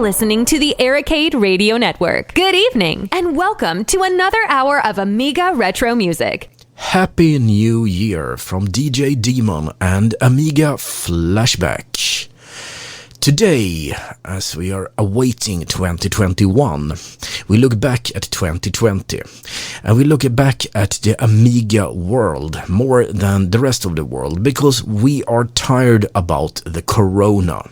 listening to the ERICADE Radio Network. Good evening, and welcome to another hour of Amiga retro music. Happy New Year from DJ Daemon and Amiga Flashback. Today, as we are awaiting 2021, we look back at 2020 and we look back at the Amiga world more than the rest of the world because we are tired about the corona.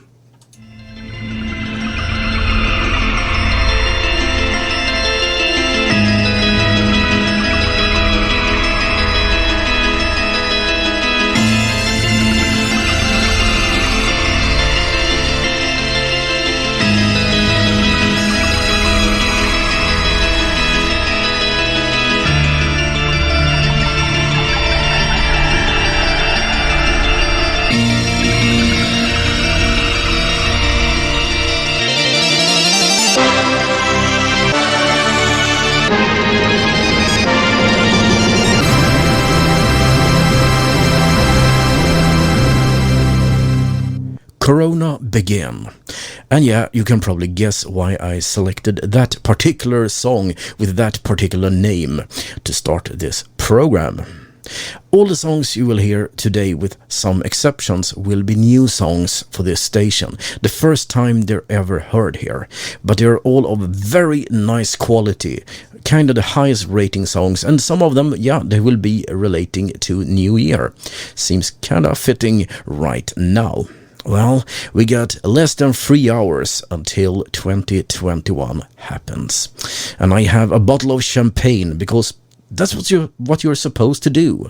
Corona began. And yeah, you can probably guess why I selected that particular song with that particular name to start this program. All the songs you will hear today, with some exceptions, will be new songs for this station. The first time they're ever heard here. But they're all of very nice quality. Kind of the highest rating songs. And some of them, yeah, they will be relating to New Year. Seems kind of fitting right now. Well, we got less than 3 hours until 2021 happens. And I have a bottle of champagne because that's what you're supposed to do.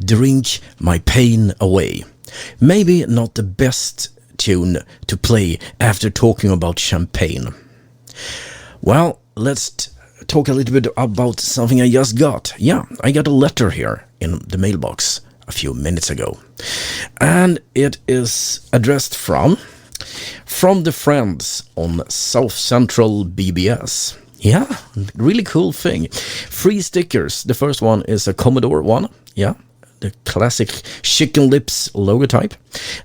Drink My Pain Away. Maybe not the best tune to play after talking about champagne. Well, let's talk a little bit about something I just got. Yeah, I got a letter here in the mailbox a few minutes ago. And it is addressed from the friends on Southcentral BBS. Yeah, really cool thing. 3 stickers. The first one is a Commodore one. Yeah, the classic chicken lips logotype.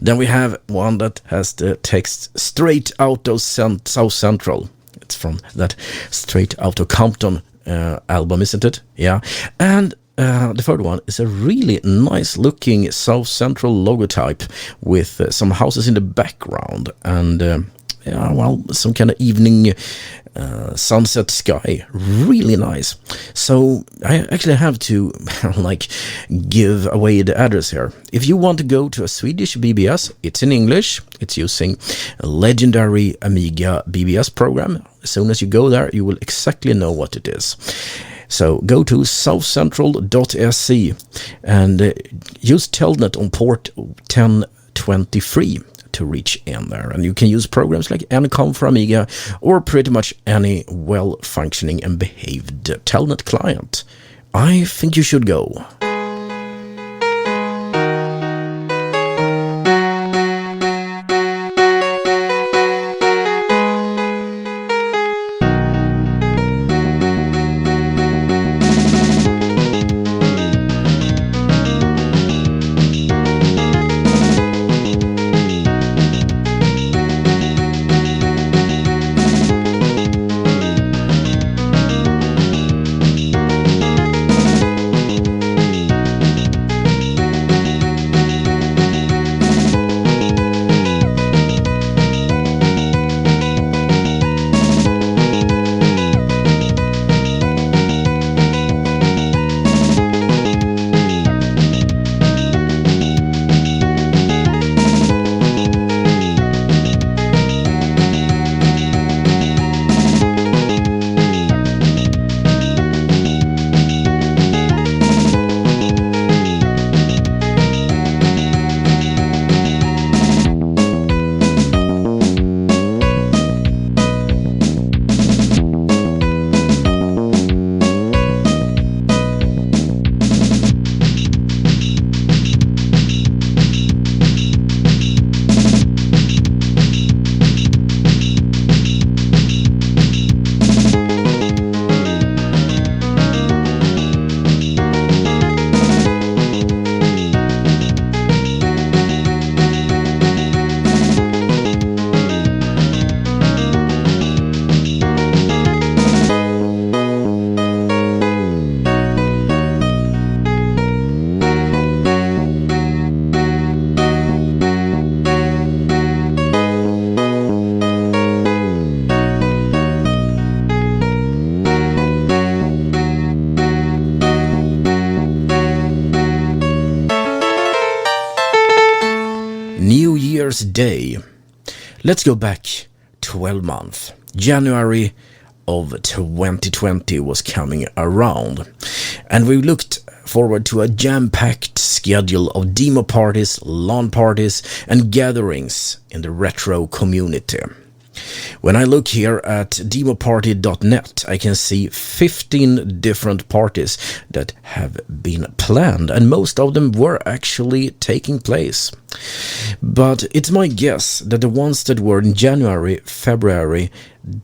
Then we have one that has the text straight out of South Central. It's from that Straight Outta Compton album, isn't it? Yeah. And the third one is a really nice looking South Central logotype with some houses in the background and some kind of evening sunset sky. Really nice. So I actually have to give away the address here. If you want to go to a Swedish BBS, it's in English. It's using a legendary Amiga BBS program. As soon as you go there, you will exactly know what it is. So go to southcentral.se and use telnet on port 1023 to reach in there. And you can use programs like Encom for Amiga or pretty much any well-functioning and behaved telnet client. I think you should go. New Year's Day. Let's go back 12 months. January of 2020 was coming around, and we looked forward to a jam-packed schedule of demo parties, LAN parties, and gatherings in the retro community. When I look here at demoparty.net, I can see 15 different parties that have been planned, and most of them were actually taking place. But it's my guess that the ones that were in January, February,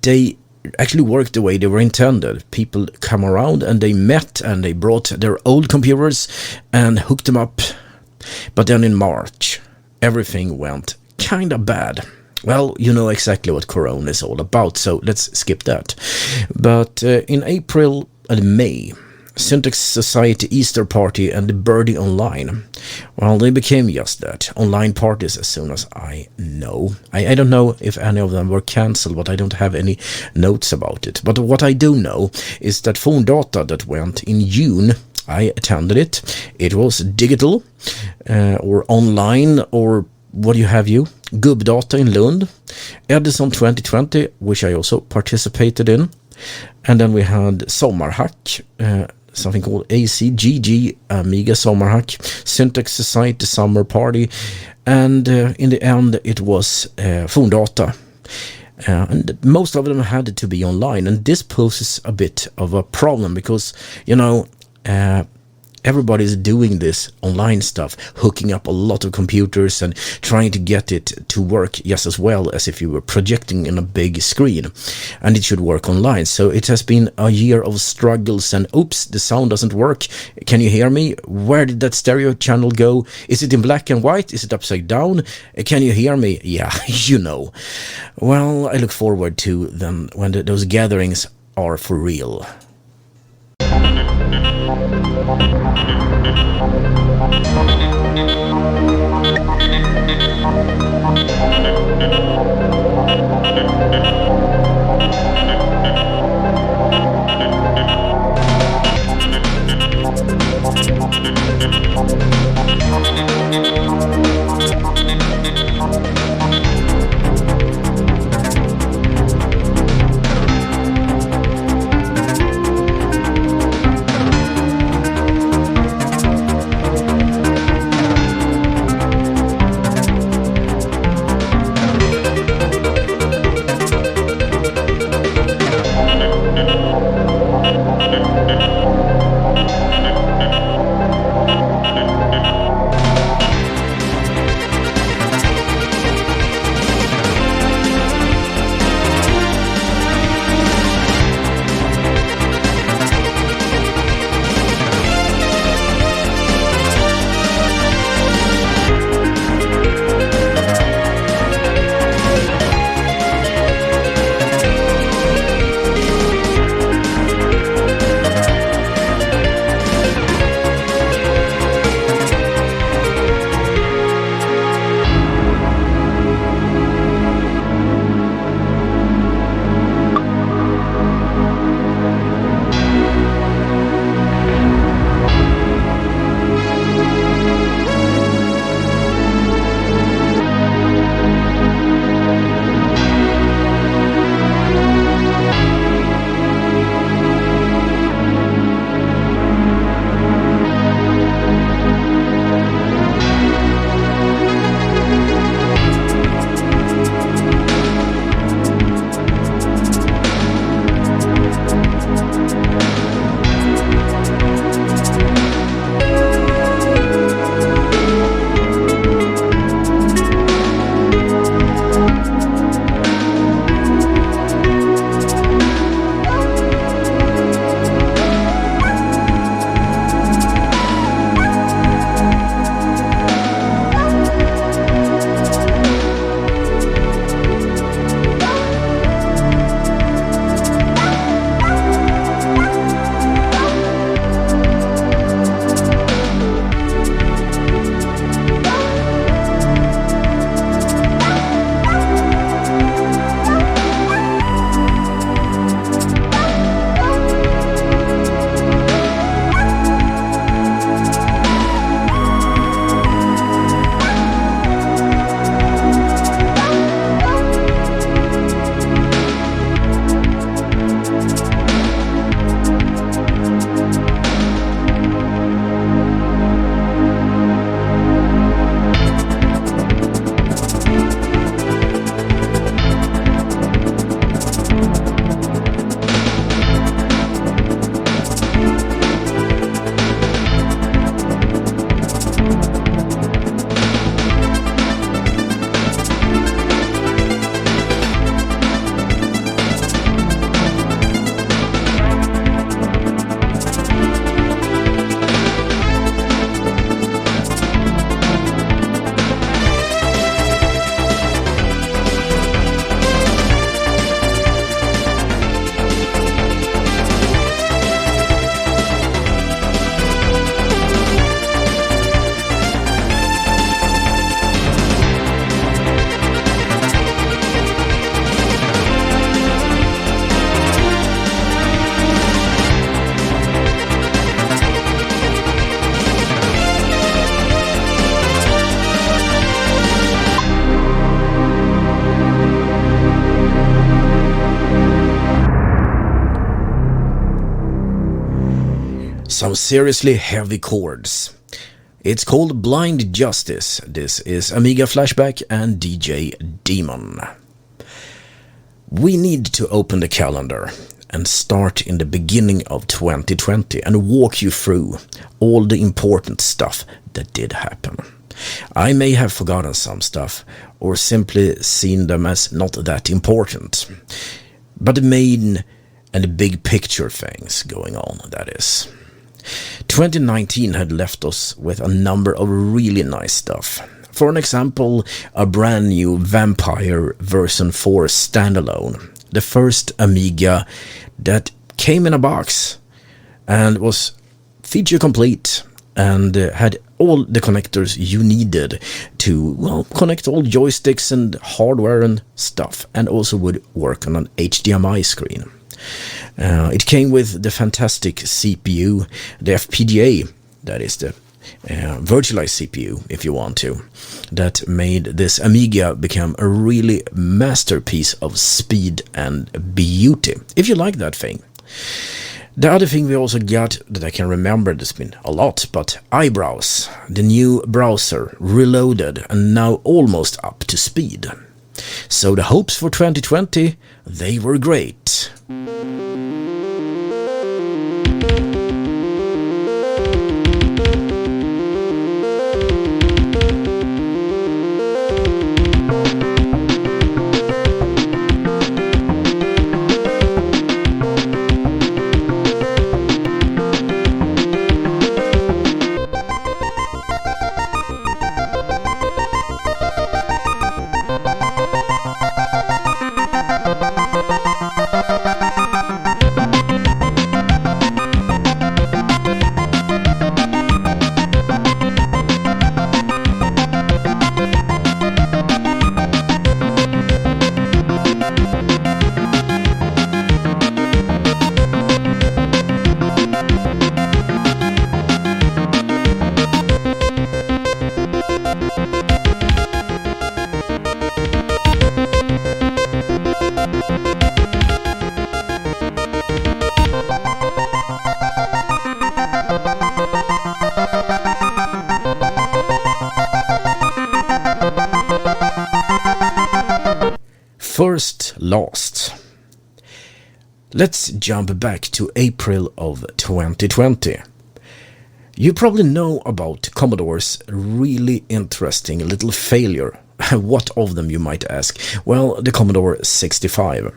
they actually worked the way they were intended. People come around and they met and they brought their old computers and hooked them up. But then in March, everything went kind of bad. Well, you know exactly what Corona is all about, so let's skip that. But in April and May, Syntax Society Easter Party and the Birdie Online, well, they became just that, online parties as soon as I know. I don't know if any of them were cancelled, but I don't have any notes about it. But what I do know is that Phone Data that went in June, I attended it. It was digital or online or what do you have you? Gubbdata in Lund, Edison 2020, which I also participated in, and then we had Sommarhack, something called ACGG, Amiga Sommarhack, Syntax Society Summer Party, and in the end it was Fondata. And most of them had to be online, and this poses a bit of a problem because, everybody's doing this online stuff, hooking up a lot of computers and trying to get it to work just as well as if you were projecting in a big screen, and it should work online. So it has been a year of struggles and oops, the sound doesn't work. Can you hear me? Where did that stereo channel go? Is it in black and white? Is it upside down? Can you hear me? Yeah, Well, I look forward to them when those gatherings are for real. some seriously heavy chords. It's called Blind Justice. This is Amiga Flashback and DJ Daemon. We need to open the calendar and start in the beginning of 2020 and walk you through all the important stuff that did happen. I may have forgotten some stuff or simply seen them as not that important. But the main and the big picture things going on, that is. 2019 had left us with a number of really nice stuff. For an example, a brand new Vampire version 4 standalone. The first Amiga that came in a box and was feature complete and had all the connectors you needed to, well, connect all joysticks and hardware and stuff, and also would work on an HDMI screen. It came with the fantastic CPU, the FPGA, that is the virtualized CPU, if you want to, that made this Amiga become a really masterpiece of speed and beauty, if you like that thing. The other thing we also got that I can remember, there's been a lot, but Ibrowse, the new browser, reloaded and now almost up to speed. So the hopes for 2020, they were great. First, last. Let's jump back to April of 2020. You probably know about Commodore's really interesting little failure. What of them, you might ask? Well, the Commodore 65.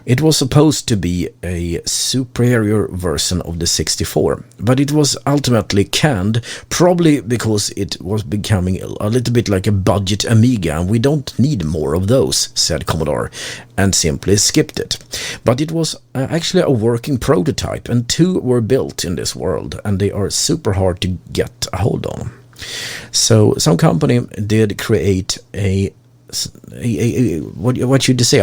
It was supposed to be a superior version of the 64, but it was ultimately canned, probably because it was becoming a little bit like a budget Amiga, and we don't need more of those, said Commodore, and simply skipped it. But it was actually a working prototype, and 2 were built in this world, and they are super hard to get a hold on. So some company did create a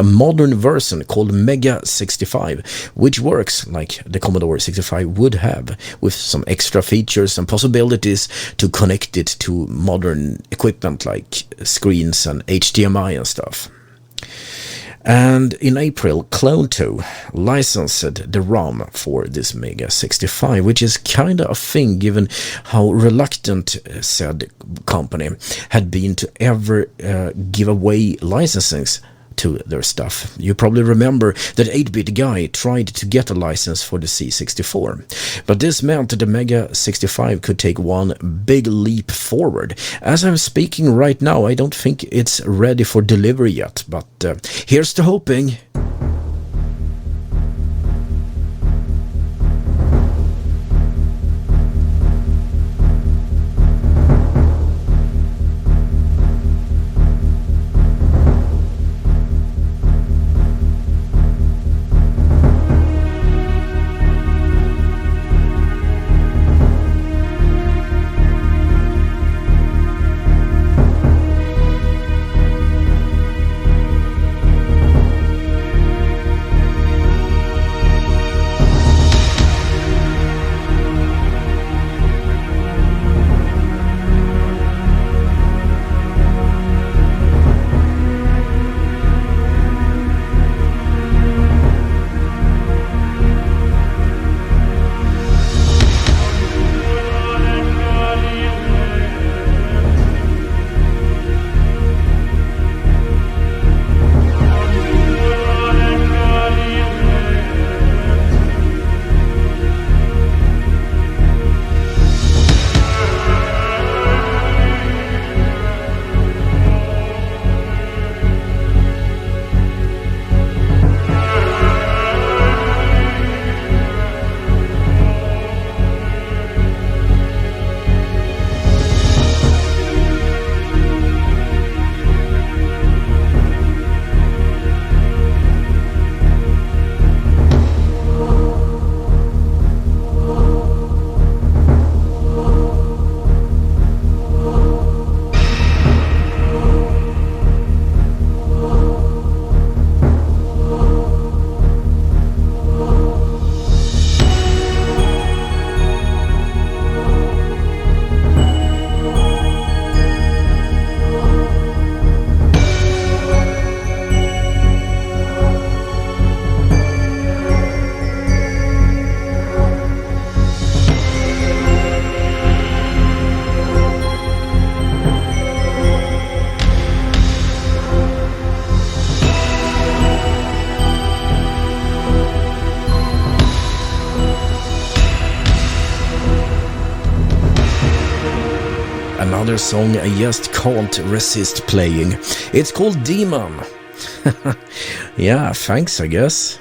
modern version called Mega 65, which works like the Commodore 65 would have, with some extra features and possibilities to connect it to modern equipment like screens and HDMI and stuff. And in April, Cloanto licensed the ROM for this Mega 65, which is kind of a thing given how reluctant said company had been to ever give away licensings to their stuff. You probably remember that 8-bit guy tried to get a license for the C64, but this meant that the Mega 65 could take one big leap forward. As I'm speaking right now, I don't think it's ready for delivery yet, but here's to hoping. another song I just can't resist playing. It's called Daemon. Yeah, thanks, I guess.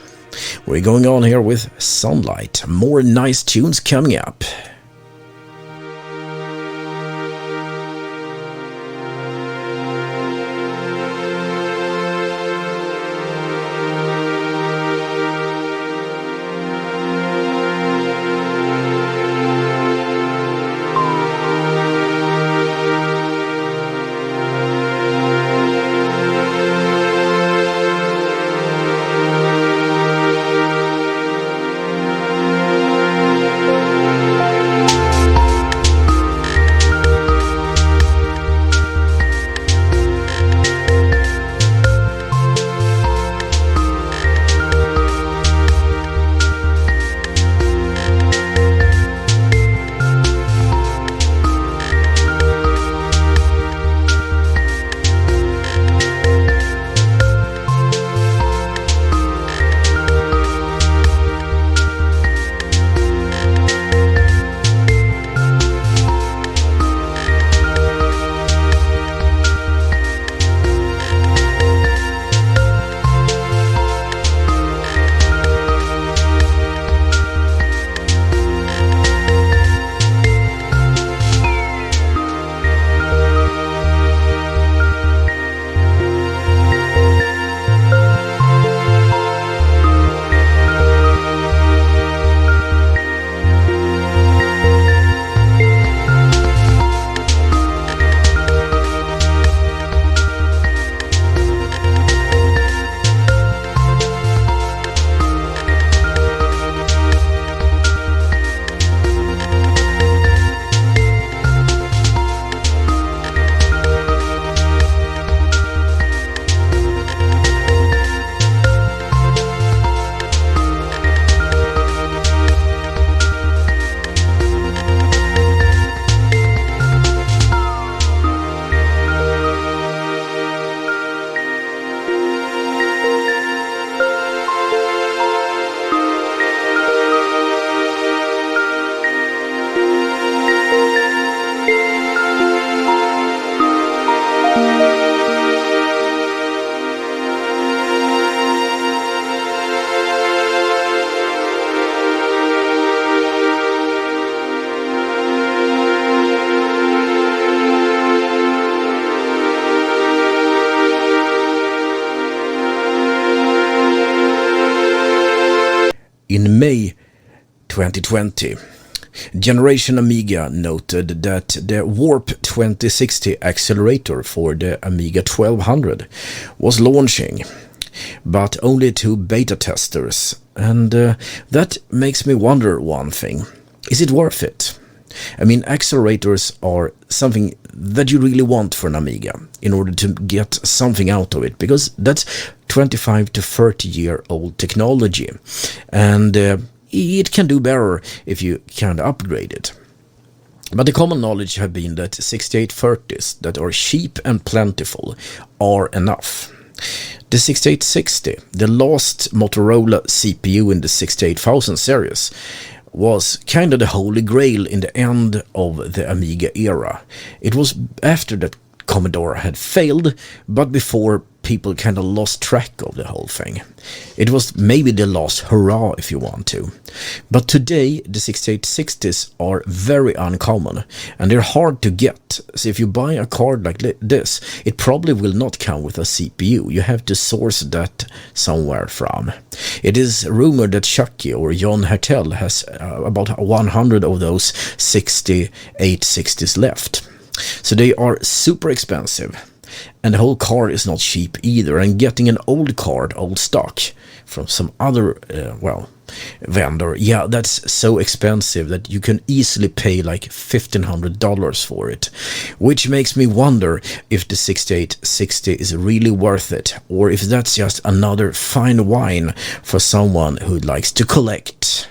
We're going on here with Sunlight. More nice tunes coming up. In May 2020, Generation Amiga noted that the Warp 2060 accelerator for the Amiga 1200 was launching, but only to beta testers, and that makes me wonder one thing. Is it worth it? I mean, accelerators are something that you really want for an Amiga in order to get something out of it, because that's 25 to 30 year old technology, and it can do better if you can upgrade it. But the common knowledge have been that 6830s that are cheap and plentiful are enough. The 6860, the last Motorola CPU in the 68000 series, was kind of the holy grail in the end of the Amiga era. It was after that Commodore had failed, but before people kind of lost track of the whole thing. It was maybe the last hurrah, if you want to. But today the 6860s are very uncommon and they're hard to get. So if you buy a card like this, it probably will not come with a CPU. You have to source that somewhere from. It is rumored that Chucky or John Hertel has about 100 of those 6860s left. So they are super expensive. And the whole card is not cheap either, and getting an old card, old stock, from some other, vendor, yeah, that's so expensive that you can easily pay like $1,500 for it. Which makes me wonder if the 6860 is really worth it, or if that's just another fine wine for someone who likes to collect.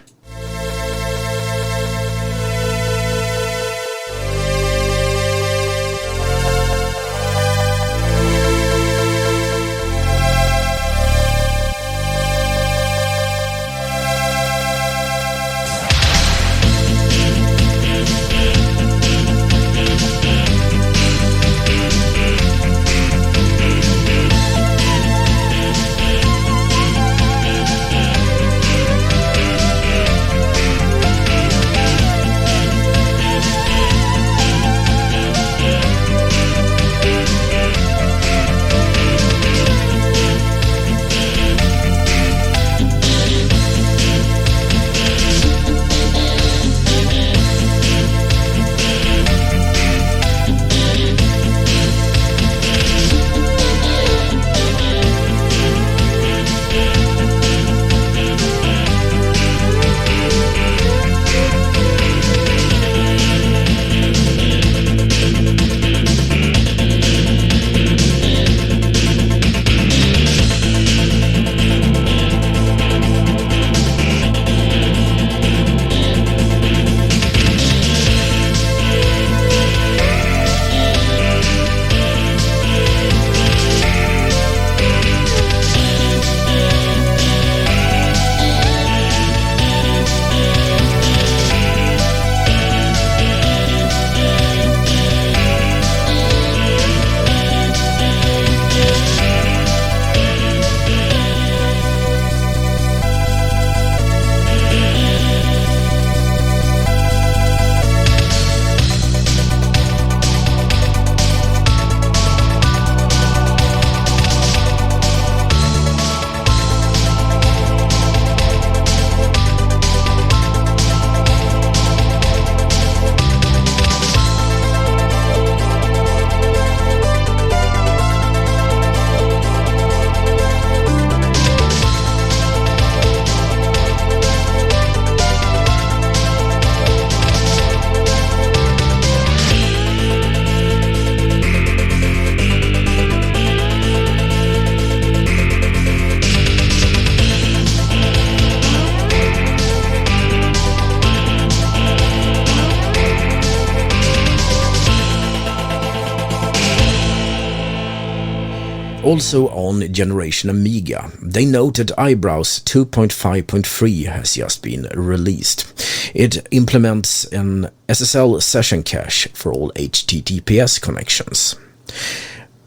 Also on Generation Amiga, they note that Ibrowse 2.5.3 has just been released. It implements an SSL session cache for all HTTPS connections.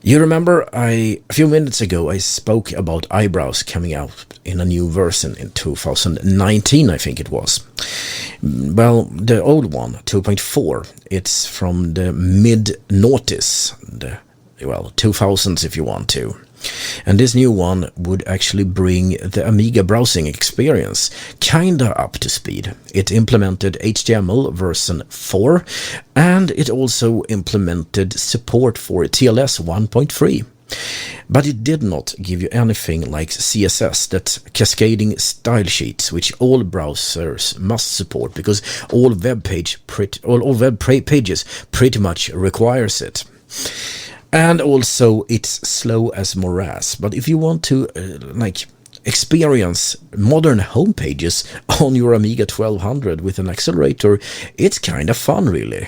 You remember a few minutes ago I spoke about Ibrowse coming out in a new version in 2019, I think it was. Well, the old one, 2.4, it's from the mid-noughties, the 2000s if you want to. And this new one would actually bring the Amiga browsing experience kinda up to speed. It implemented HTML version 4, and it also implemented support for TLS 1.3. But it did not give you anything like CSS, that cascading style sheets, which all browsers must support because all web pages pretty much requires it. And also it's slow as morass. But if you want to experience modern homepages on your Amiga 1200 with an accelerator, it's kind of fun, really.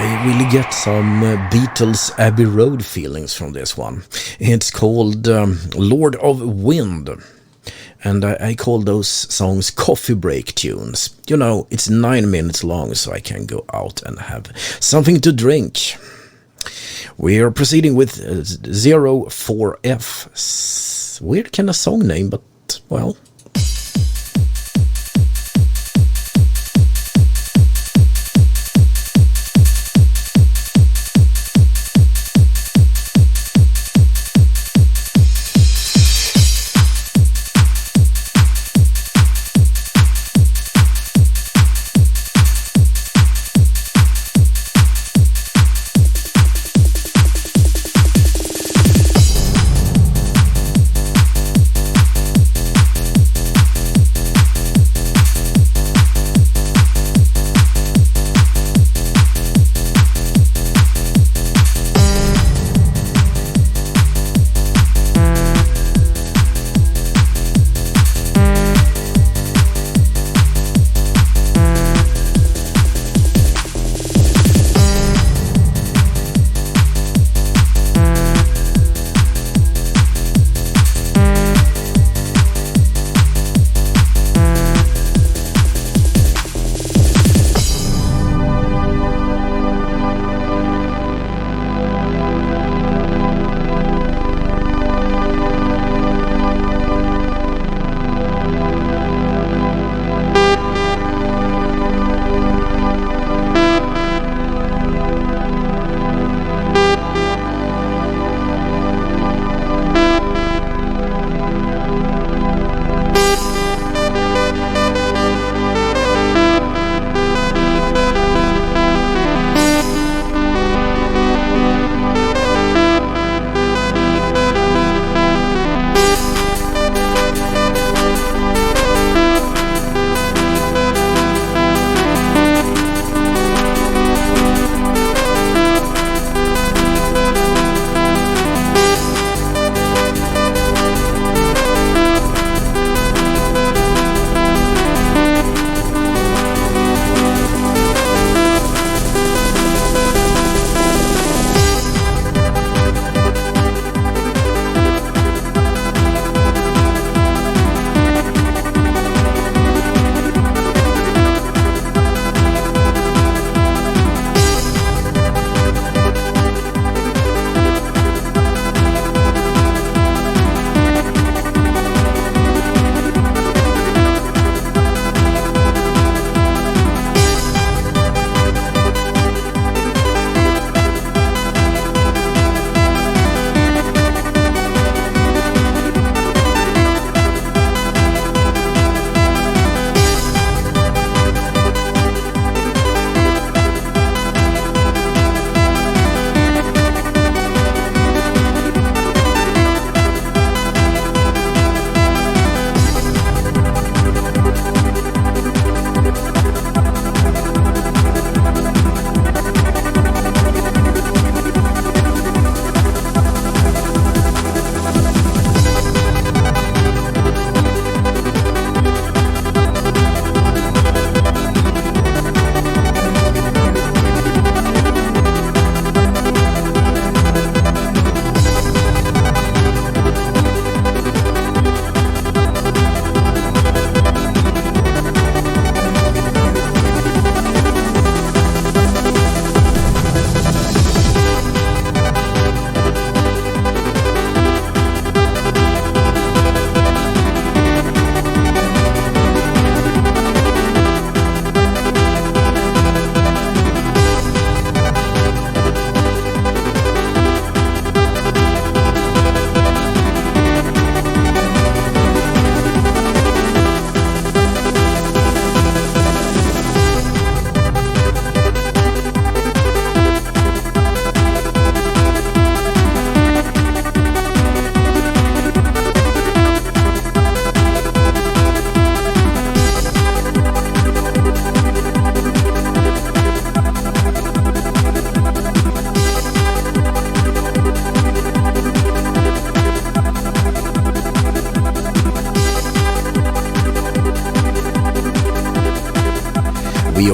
I really get some Beatles Abbey Road feelings from this one. It's called Lord of Wind. And I call those songs coffee break tunes. You know, it's 9 minutes long, so I can go out and have something to drink. We are proceeding with 04F. Weird kind of song name, but, well...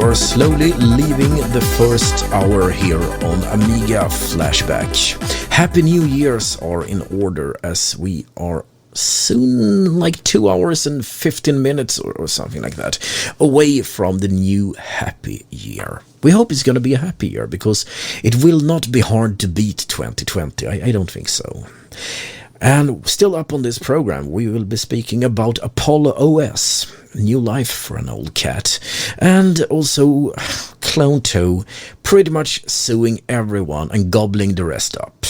are slowly leaving the first hour here on Amiga Flashback. Happy New Year's are in order as we are soon, like 2 hours and 15 minutes or something like that, away from the new happy year. We hope it's going to be a happy year because it will not be hard to beat 2020. I don't think so. And still up on this program, we will be speaking about Apollo OS, new life for an old cat, and also Cloanto pretty much suing everyone and gobbling the rest up.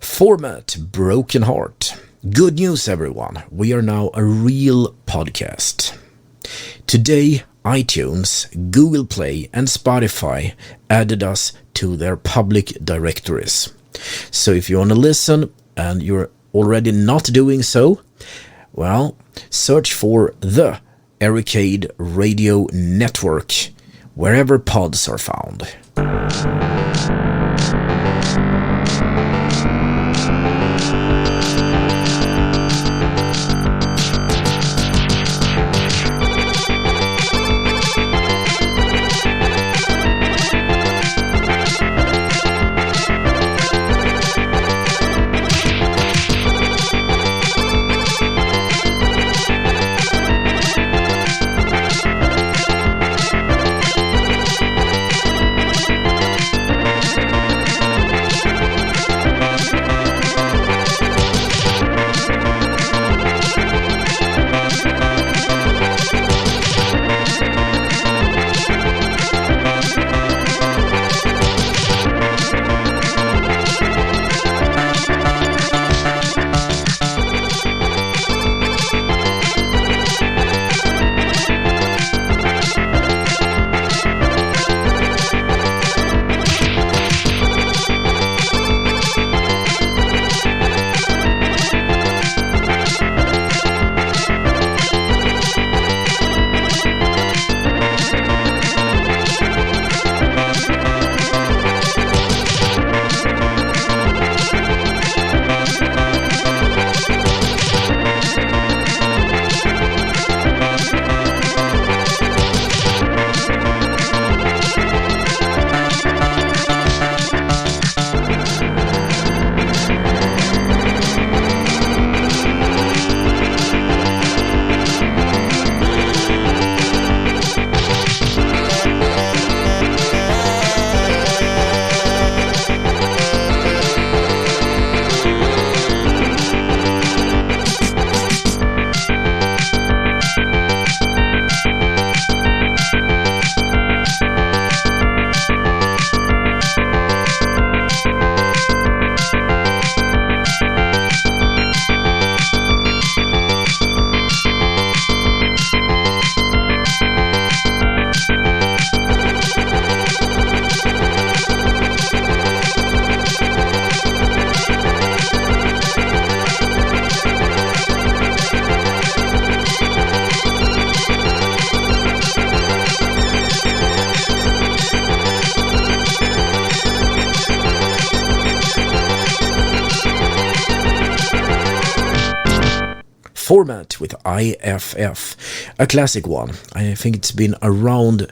Format Broken Heart. Good news, everyone. We are now a real podcast. Today, iTunes, Google Play and Spotify added us to their public directories. So if you want to listen and you're already not doing so, well, search for the ERICADE Radio Network wherever pods are found. poormout with IFF, a classic one. I think it's been around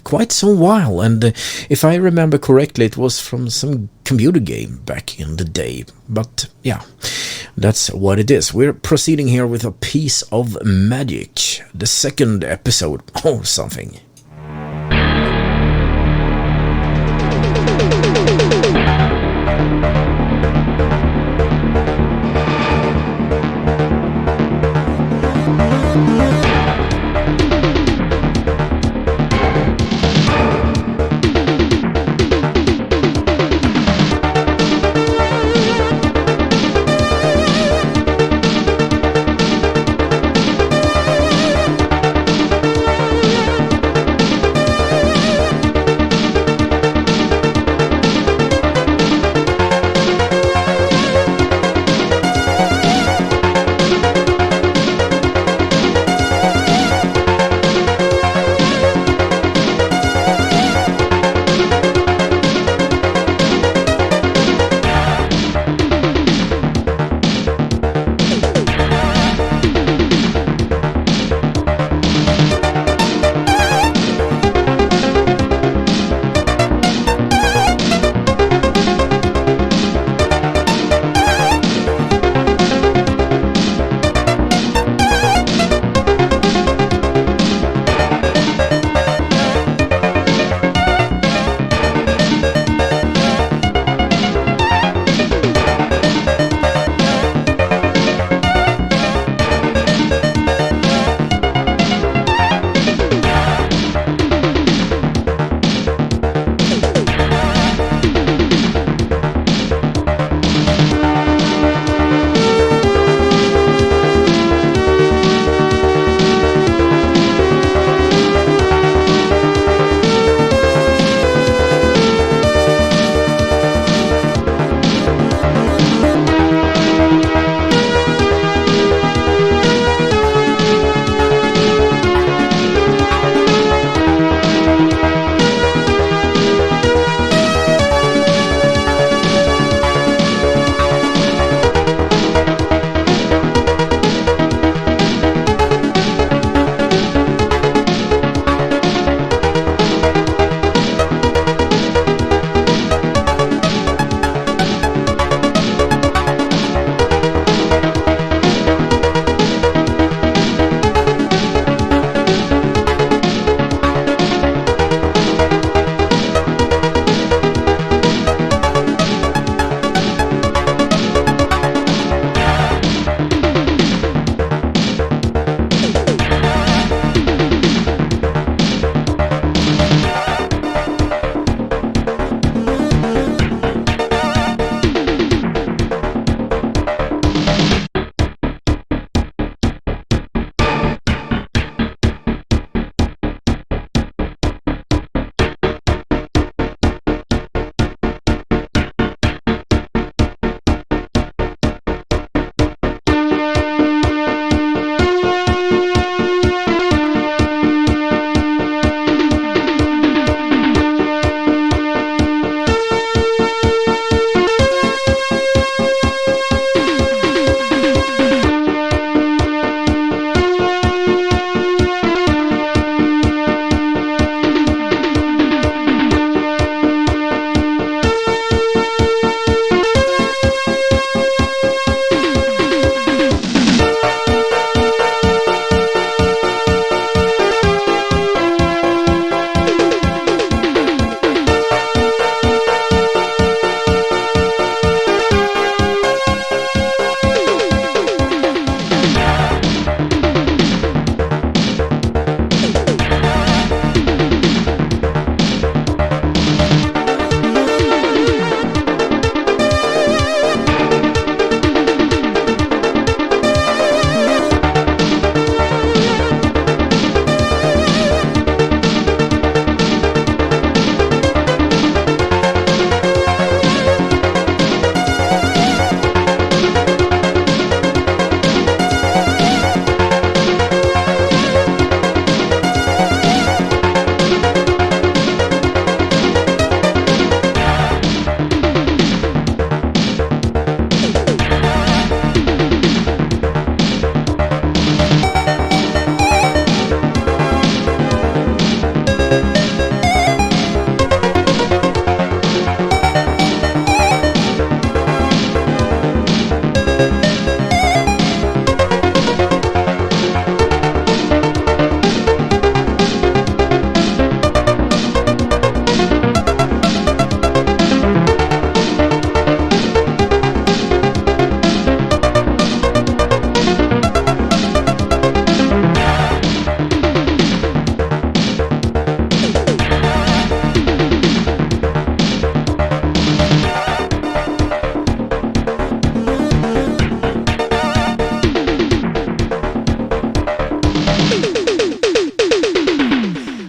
quite some while, and if I remember correctly, it was from some computer game back in the day. But yeah, that's what it is. We're proceeding here with a piece of magic, the second episode or something.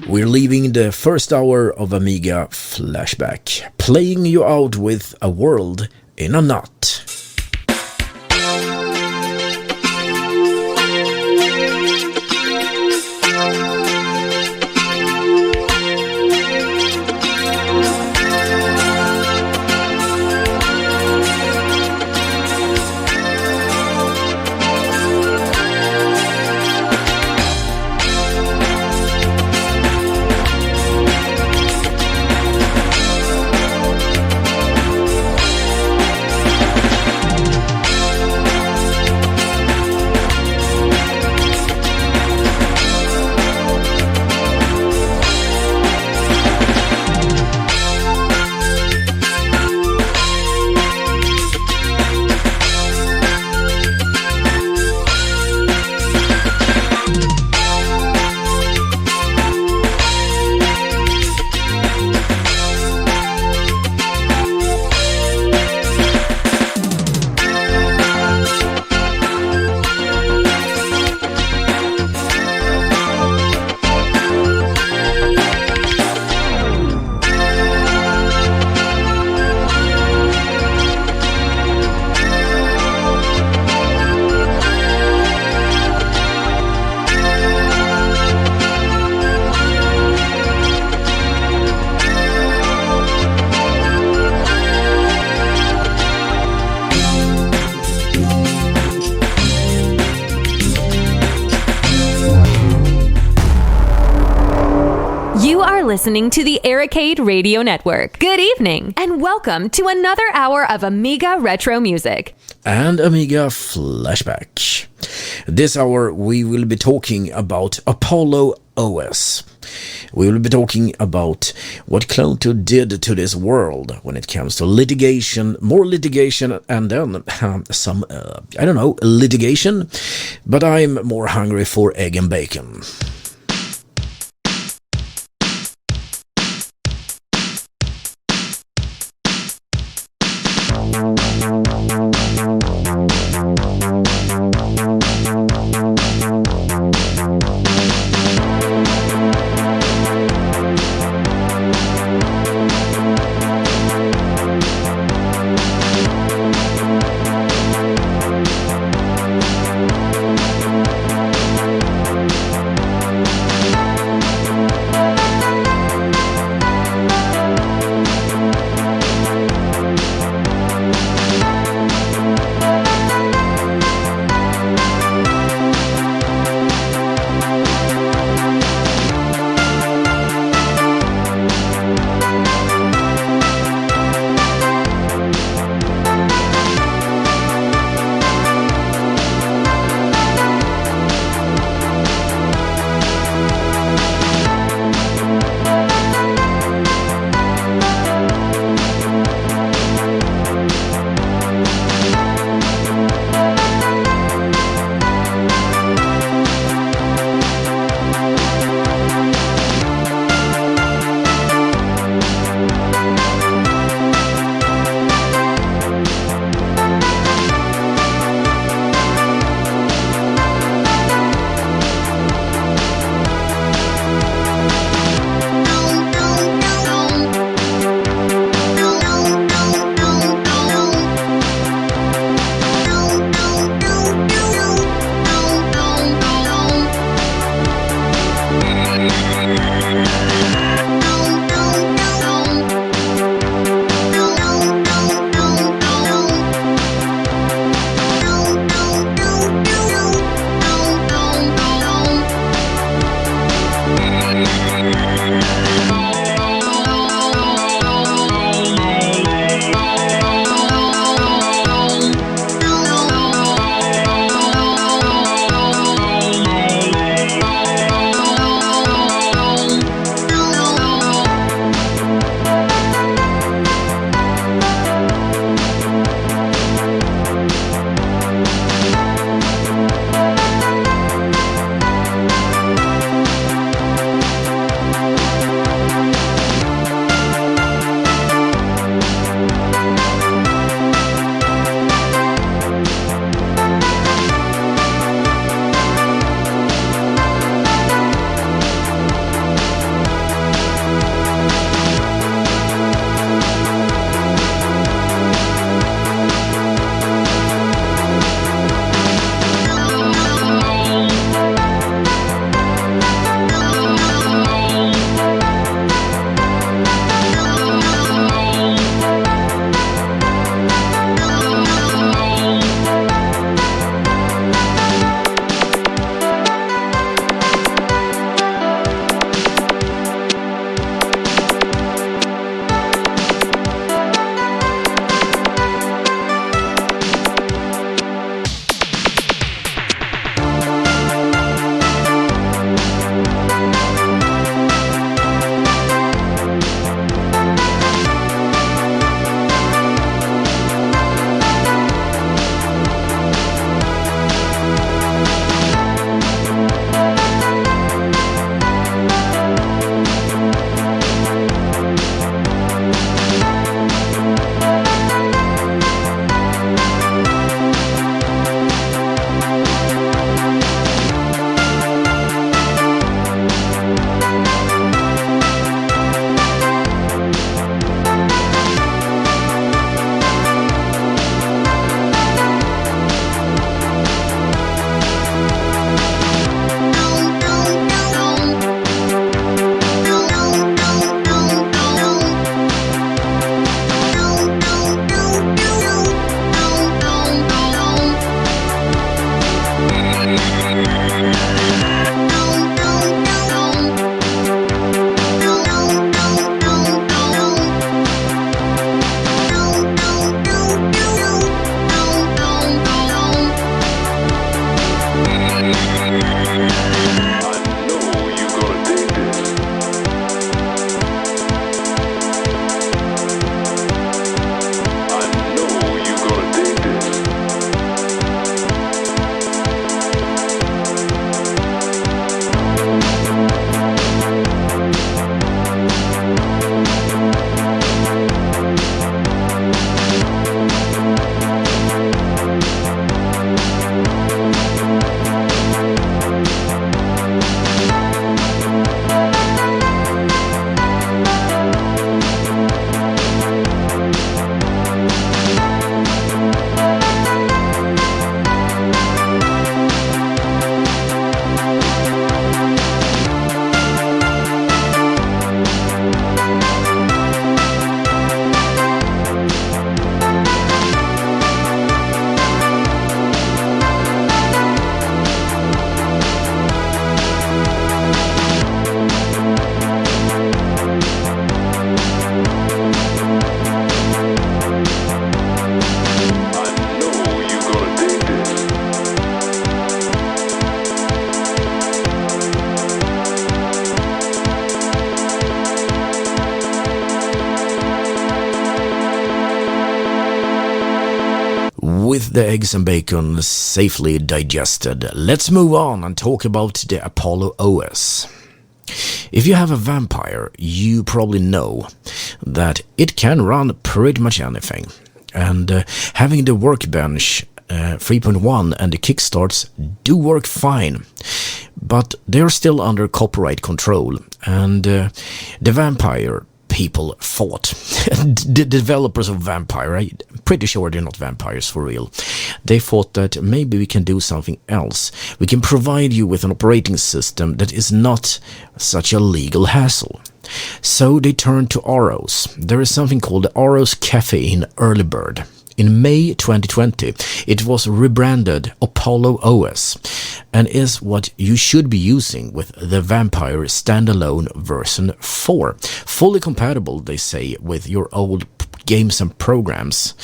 We're leaving the first hour of Amiga Flashback, playing you out with A World in a Nut. Listening to the ERICADE Radio Network. Good evening, and welcome to another hour of Amiga Retro Music and Amiga Flashback. This hour we will be talking about Apollo OS. We will be talking about what Cloanto did to this world when it comes to litigation, more litigation, and then some, litigation. But I'm more hungry for egg and bacon. the eggs and bacon safely digested, let's move on and talk about the Apollo OS. If you have a vampire, you probably know that it can run pretty much anything. And having the Workbench 3.1 and the kickstarts do work fine, but they're still under copyright control, and the vampire people thought, the developers of Vampire, I'm pretty sure they're not vampires for real, they thought that maybe we can do something else. We can provide you with an operating system that is not such a legal hassle. So they turned to AROS. There is something called the AROS Cafe in Early Bird. In May 2020, it was rebranded Apollo OS and is what you should be using with the Vampire standalone version 4. Fully compatible, they say, with your old games and programs.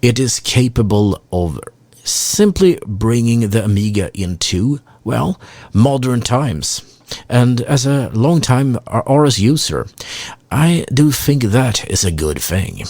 It is capable of simply bringing the Amiga into, well, modern times. And as a long-time AROS user, I do think that is a good thing.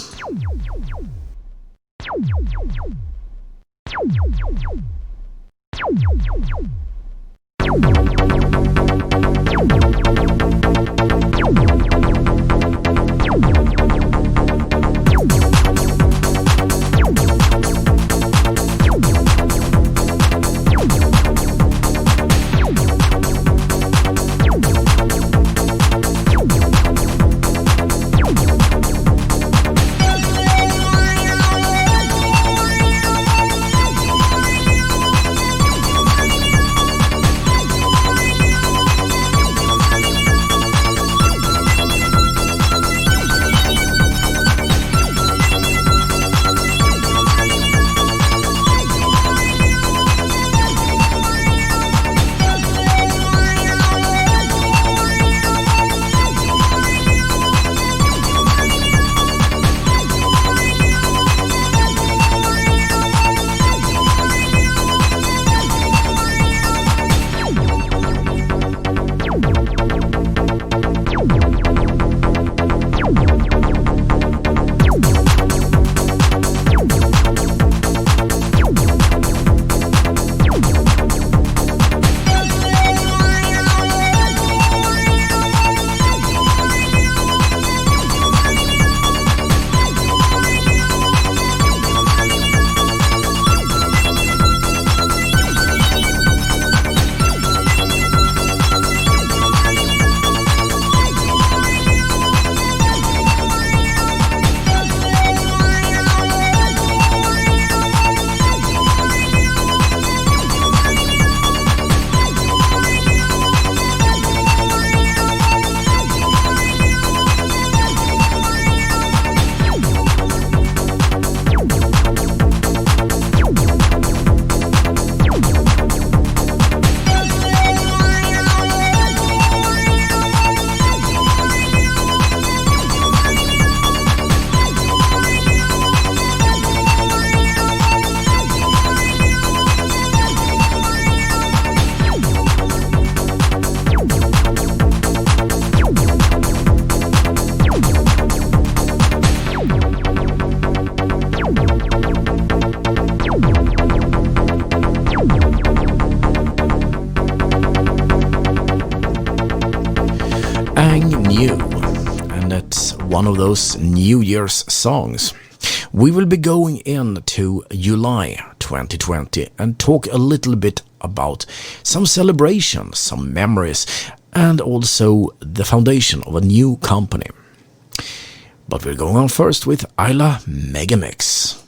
One of those New Year's songs. We will be going into July 2020 and talk a little bit about some celebrations, some memories, and also the foundation of a new company. But we're going on first with Isla Megamix.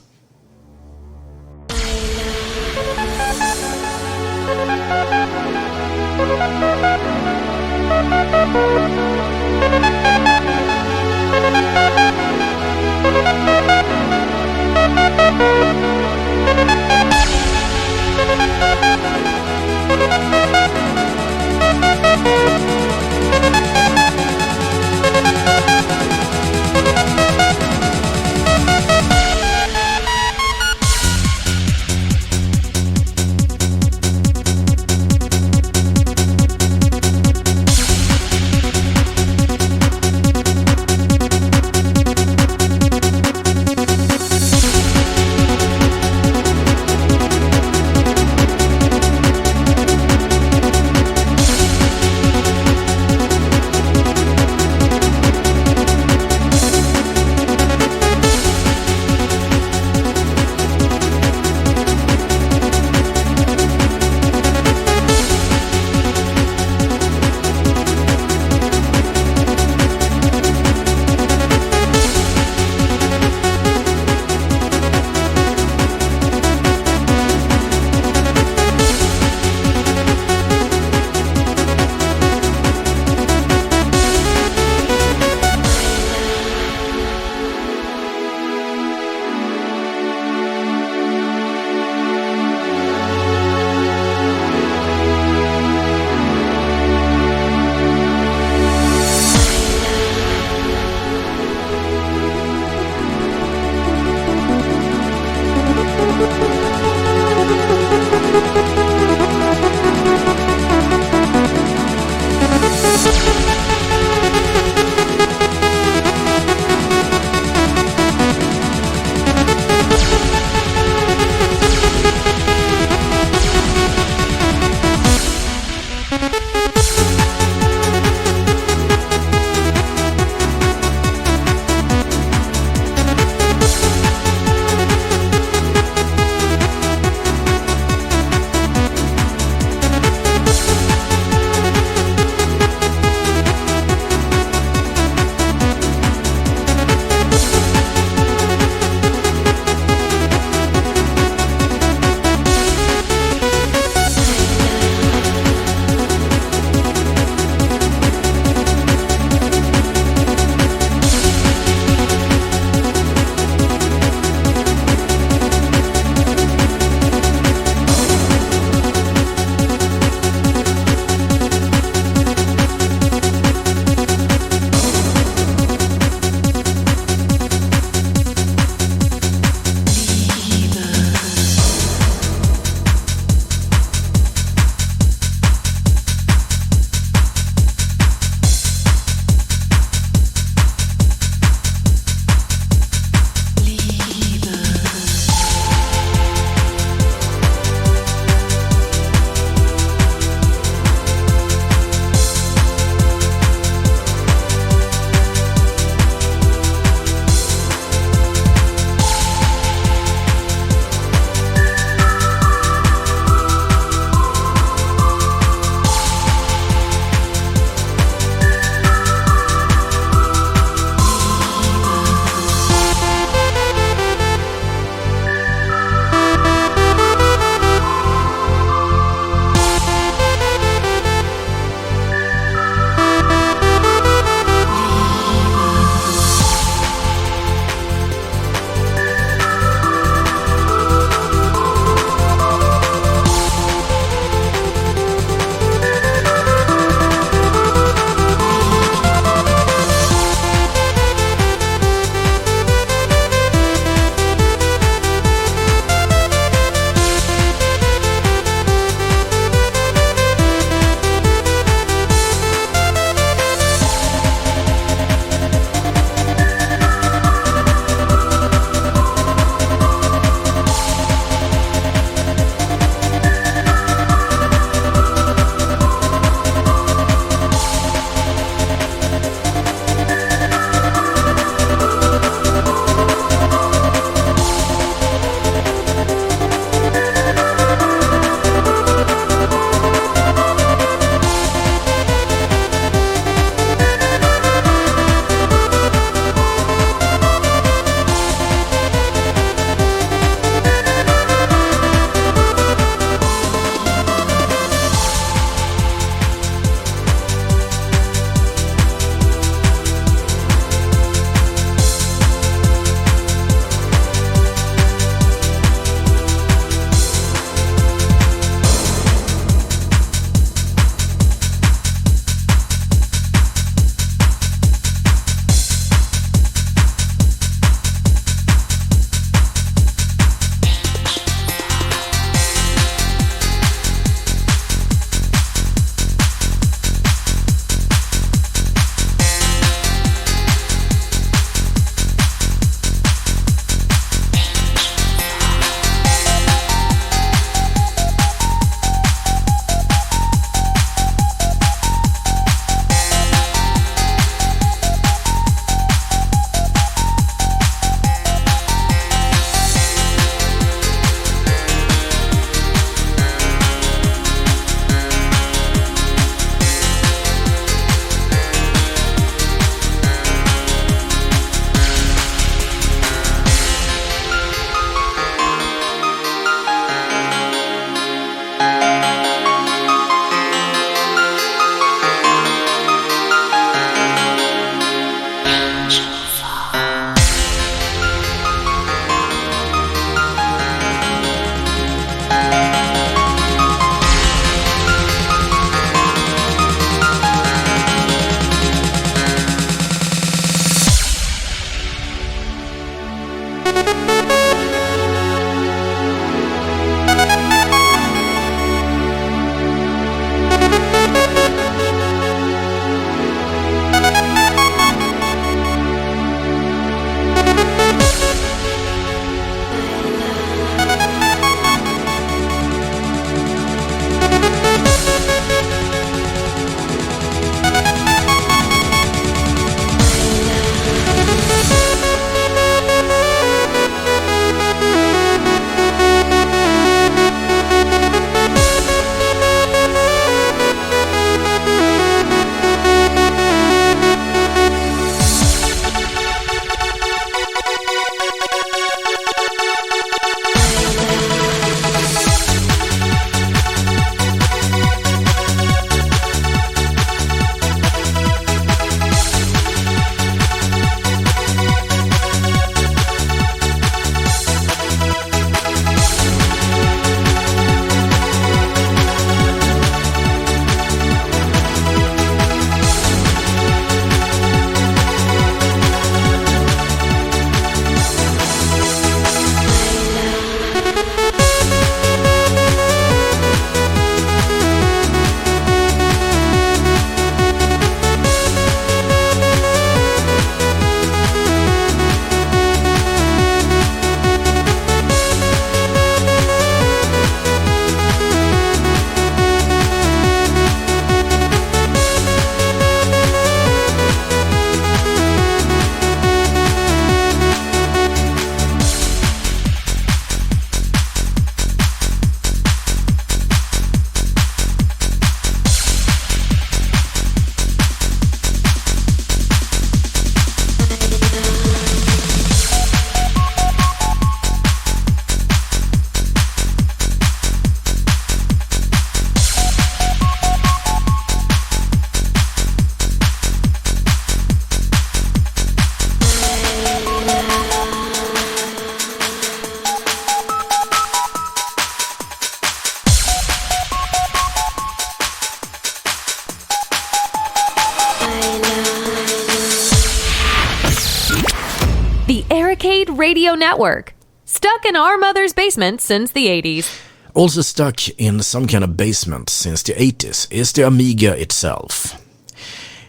ERICADE Radio Network. Stuck in our mother's basement since the 80s. Also stuck in some kind of basement since the 80s is the Amiga itself.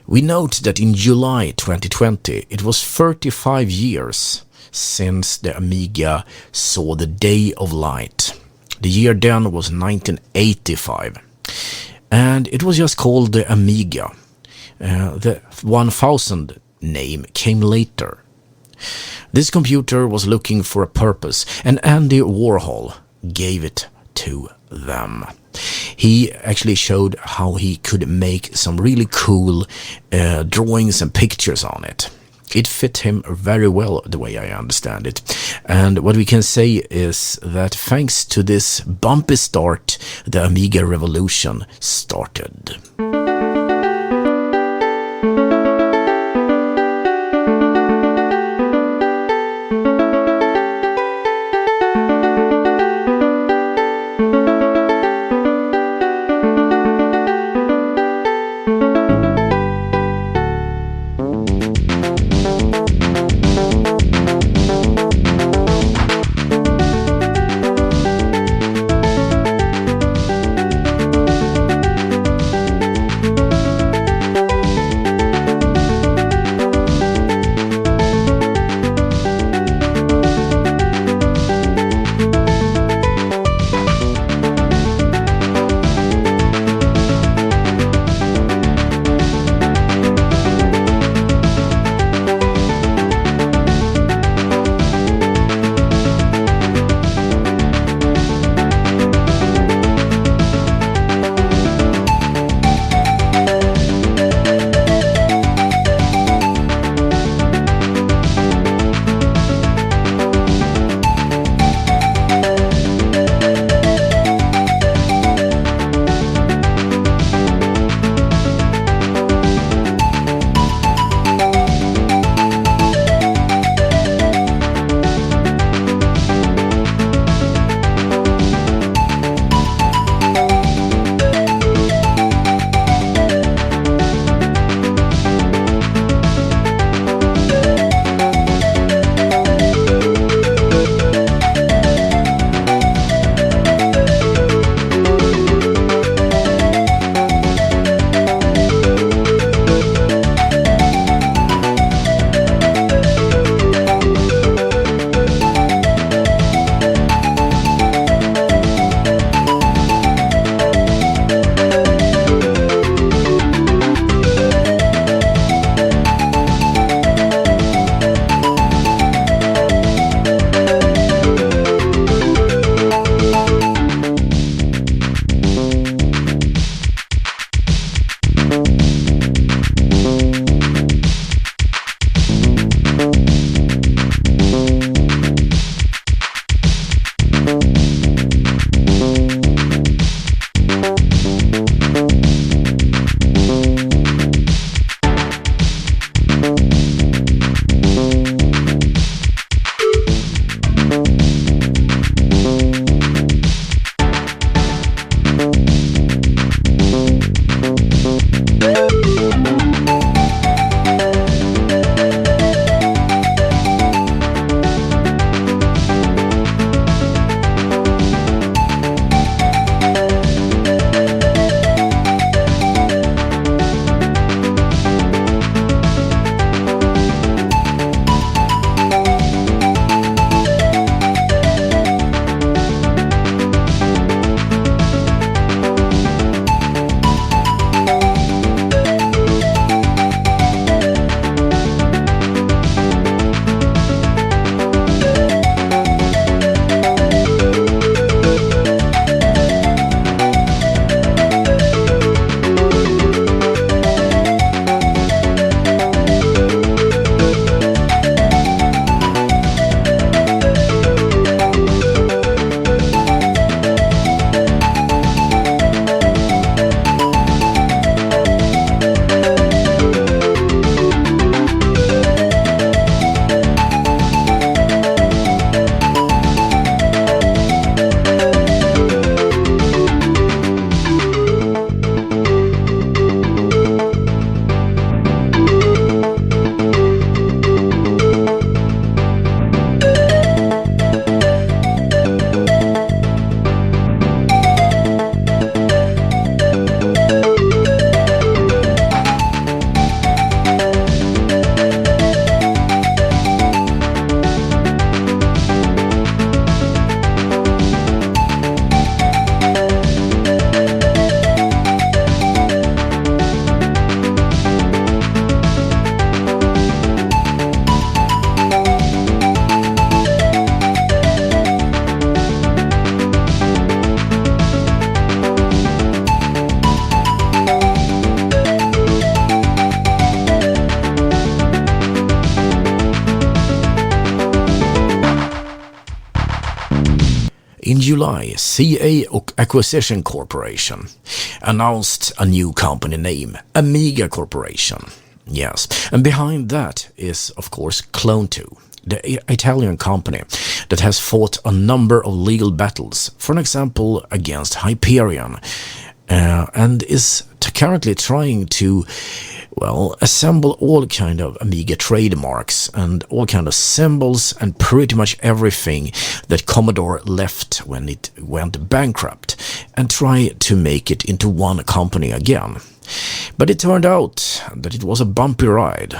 We note that in July 2020 it was 35 years since the Amiga saw the day of light. The year then was 1985. And it was just called the Amiga. The 1000 name came later. This computer was looking for a purpose, and Andy Warhol gave it to them. He actually showed how he could make some really cool drawings and pictures on it. It fit him very well, the way I understand it. And what we can say is that thanks to this bumpy start, the Amiga revolution started. July, CA Acquisition Corporation announced a new company name, Amiga Corporation. Yes, and behind that is, of course, Cloanto, the Italian company that has fought a number of legal battles, for example, against Hyperion, and is currently trying to, well, assemble all kind of Amiga trademarks and all kind of symbols and pretty much everything that Commodore left when it went bankrupt, and try to make it into one company again. But it turned out that it was a bumpy ride.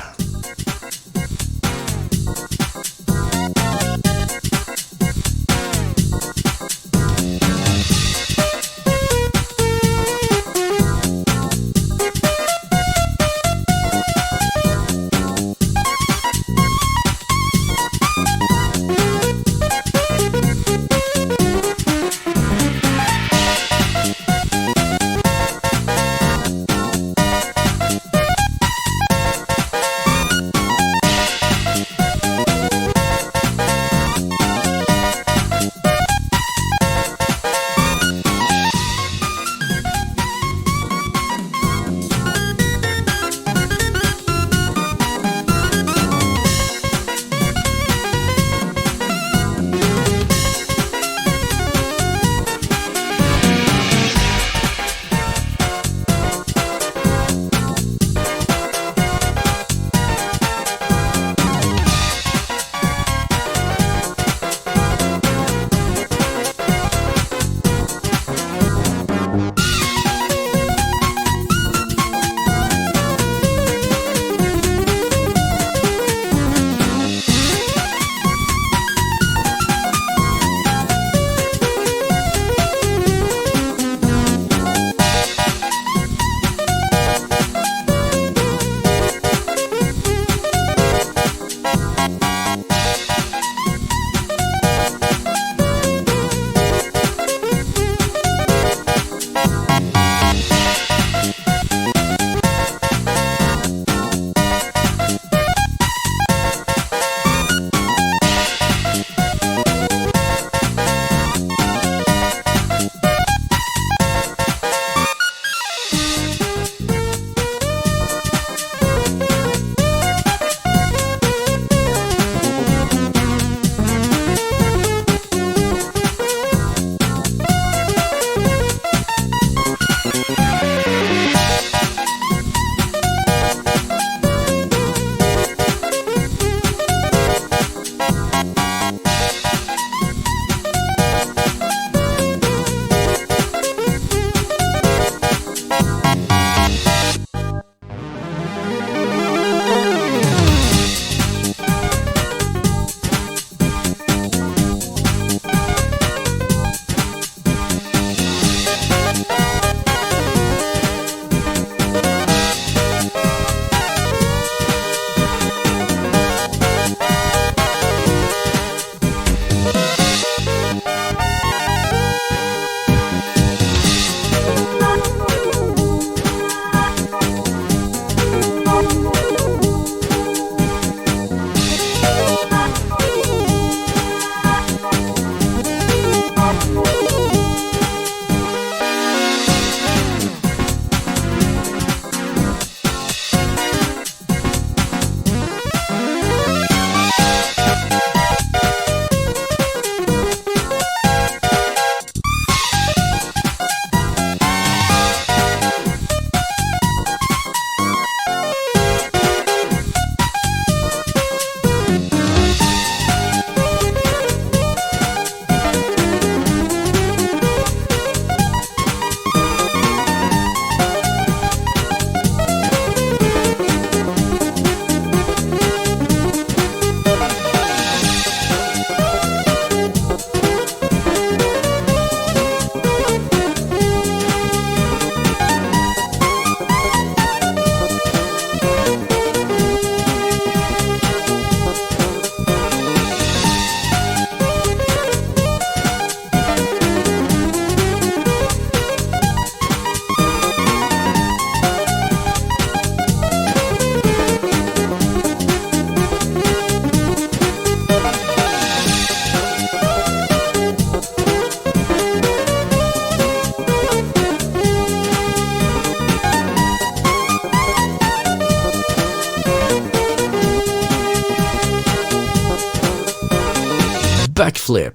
backflip.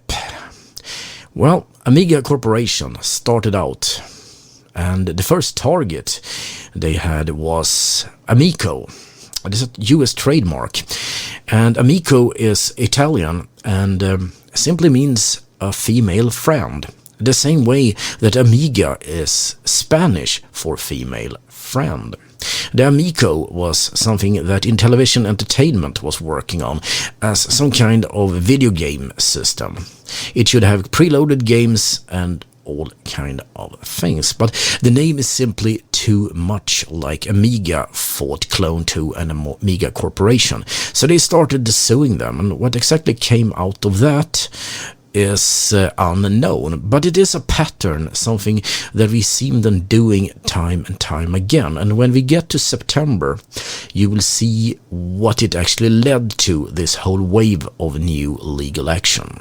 Well, Amiga Corporation started out, and the first target they had was Amico. It is a US trademark, and Amico is Italian and simply means a female friend, the same way that Amiga is Spanish for female friend. The Amico was something that Intellivision Entertainment was working on as some kind of video game system. It should have preloaded games and all kind of things, but the name is simply too much like Amiga fought Cloanto and Amiga Corporation, so they started suing them, and what exactly came out of that is unknown, but it is a pattern, something that we see them doing time and time again, and when we get to September you will see what it actually led to, this whole wave of new legal action.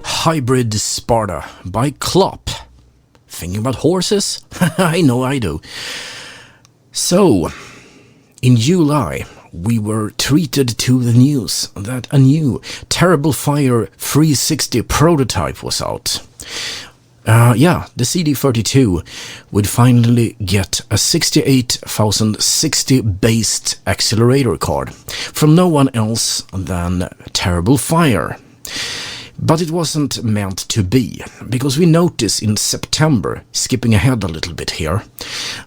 Hybrid Sparta by Klopp. Thinking about horses? I know I do. So, in July, we were treated to the news that a new TerribleFire 360 prototype was out. The CD32 would finally get a 68060 based accelerator card from no one else than TerribleFire. But it wasn't meant to be, because we notice in September, skipping ahead a little bit here,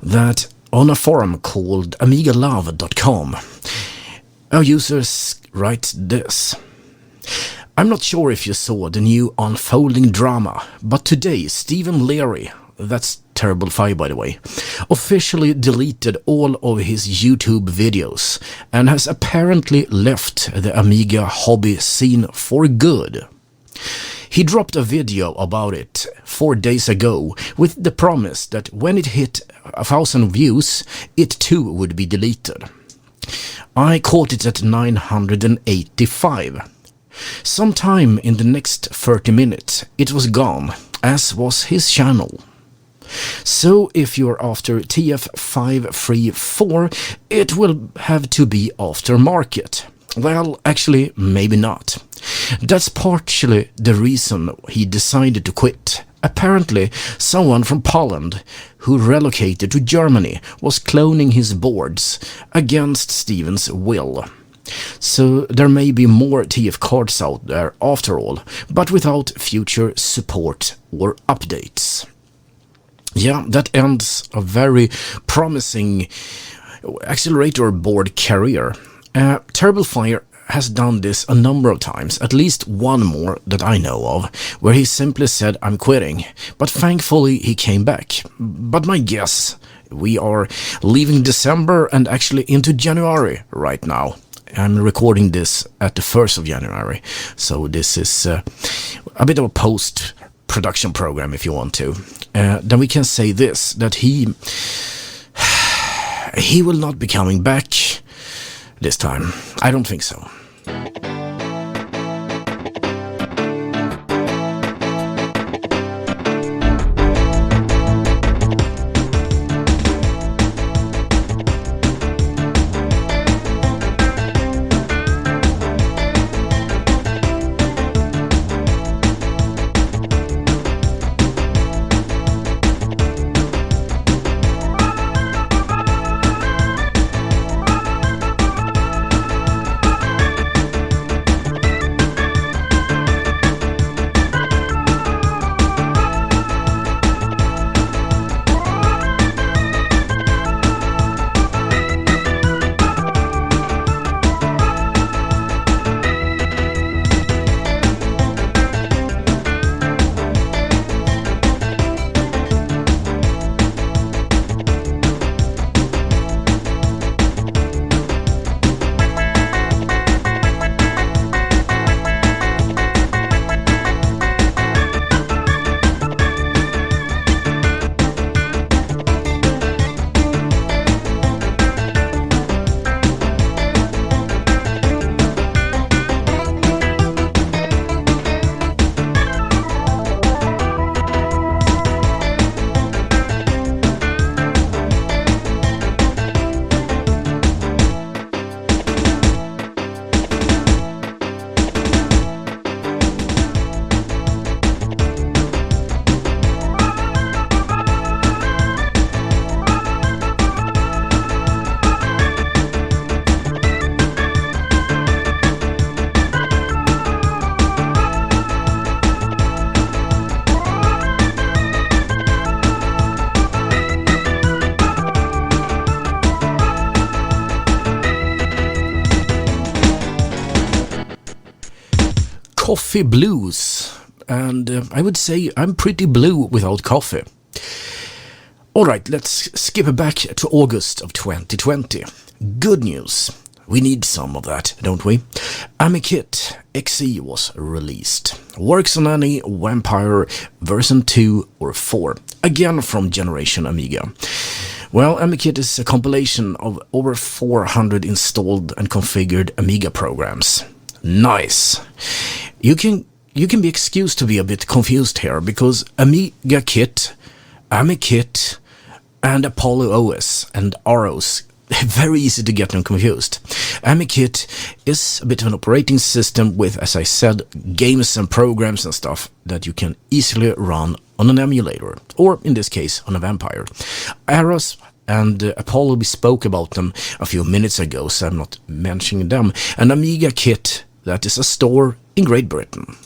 that on a forum called amigalove.com, our users write this. I'm not sure if you saw the new unfolding drama, but today Stephen Leary, that's TerribleFire by the way, officially deleted all of his YouTube videos and has apparently left the Amiga hobby scene for good. He dropped a video about it 4 days ago with the promise that when it hit 1,000 views, it too would be deleted. I caught it at 985. Sometime in the next 30 minutes, it was gone, as was his channel. So if you're after TF534, it will have to be aftermarket. Well, actually, maybe not. That's partially the reason he decided to quit. Apparently, someone from Poland who relocated to Germany was cloning his boards against Steven's will. So there may be more TF cards out there after all, but without future support or updates. Yeah, that ends a very promising accelerator board career. TerribleFire has done this a number of times, at least one more that I know of, where he simply said, I'm quitting, but thankfully he came back. But my guess, we are leaving December and actually into January right now. I'm recording this at the 1st of January, so this is a bit of a post-production program if you want to. Then we can say this, that he will not be coming back this time. I don't think so. Coffee blues, and I would say I'm pretty blue without coffee. Alright, let's skip back to August of 2020. Good news. We need some of that, don't we? Amikit XE was released. Works on any Vampire version 2 or 4, again from Generation Amiga. Well, Amikit is a compilation of over 400 installed and configured Amiga programs. Nice. You can be excused to be a bit confused here, because Amiga Kit, Amikit, and Apollo OS and AROS, very easy to get them confused. Amikit is a bit of an operating system with, as I said, games and programs and stuff that you can easily run on an emulator, or in this case on a Vampire. AROS and Apollo, we spoke about them a few minutes ago, so I'm not mentioning them. And Amiga Kit, that is a store in Great Britain.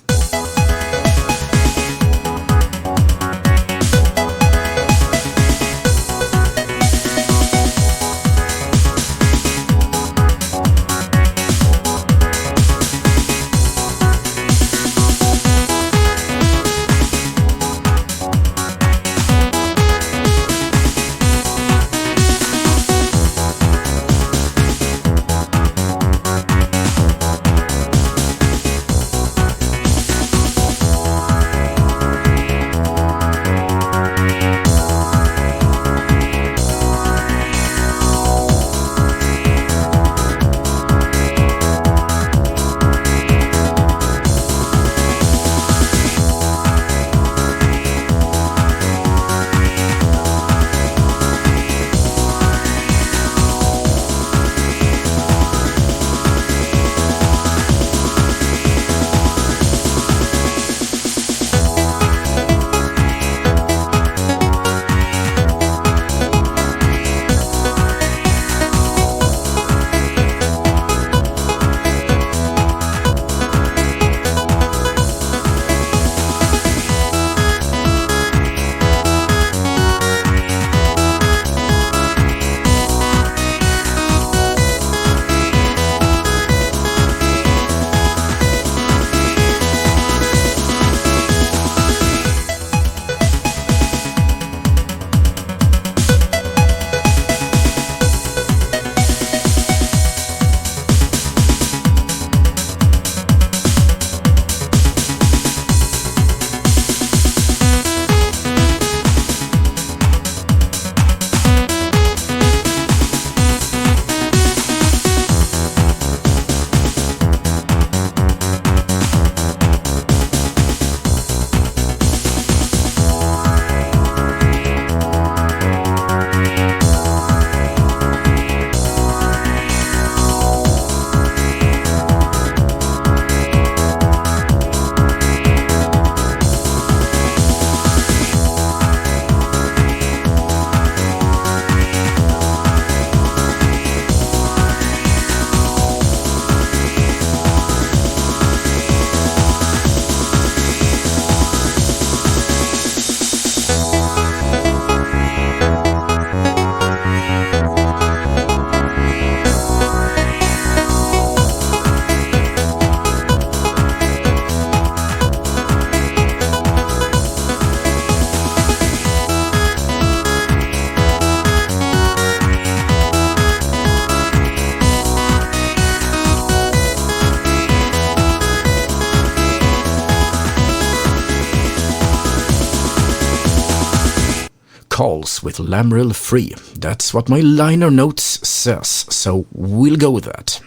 with Lameril Free. That's what my liner notes says, so we'll go with that.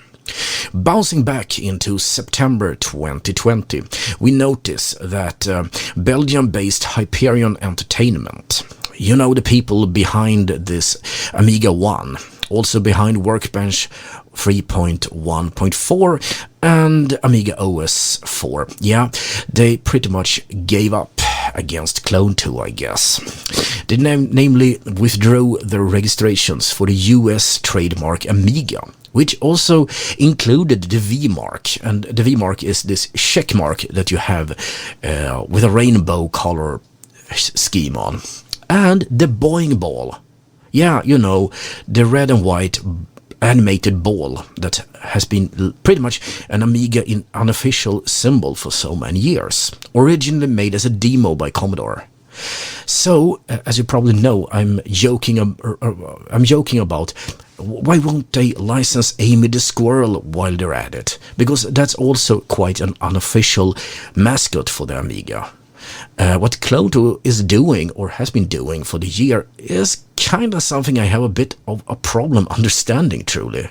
Bouncing back into September 2020, we notice that Belgium-based Hyperion Entertainment, you know, the people behind this Amiga 1, also behind Workbench 3.1.4 and Amiga OS 4. Yeah, they pretty much gave up against Cloanto, I guess. They namely withdrew their registrations for the US trademark Amiga, which also included the V-mark. And the V-mark is this check mark that you have with a rainbow color scheme on. And the Boing ball. Yeah, you know, the red and white animated ball that has been pretty much an Amiga unofficial symbol for so many years, originally made as a demo by Commodore. So, as you probably know, I'm joking about why won't they license Amy the Squirrel while they're at it? Because that's also quite an unofficial mascot for the Amiga. What Cloanto is doing, or has been doing for the year, is kind of something I have a bit of a problem understanding, truly.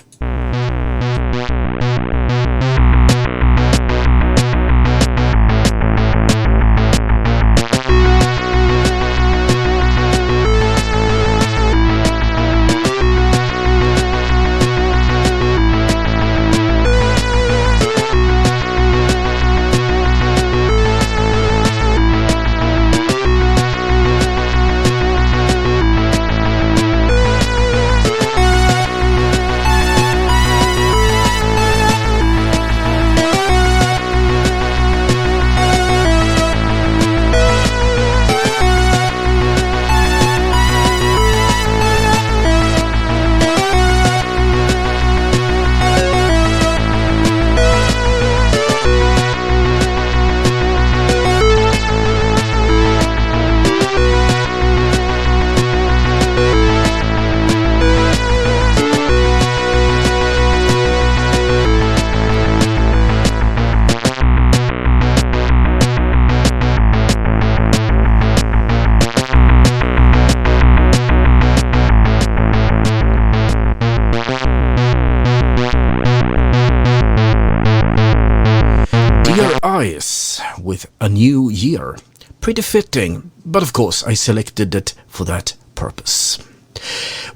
With a new year. Pretty fitting, but of course I selected it for that purpose.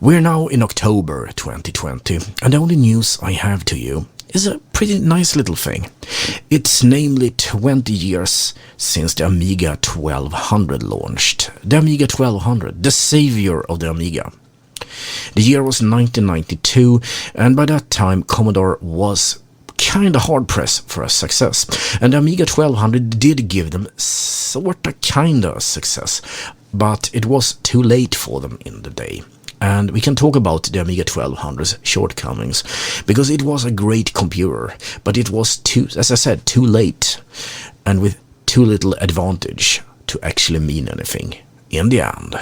We're now in October 2020, and the only news I have to you is a pretty nice little thing. It's namely 20 years since the Amiga 1200 launched. The Amiga 1200, the savior of the Amiga. The year was 1992, and by that time Commodore was kinda hard-pressed for a success, and the Amiga 1200 did give them sorta kinda success, but it was too late for them in the day. And we can talk about the Amiga 1200's shortcomings, because it was a great computer, but it was too, as I said, too late, and with too little advantage to actually mean anything in the end.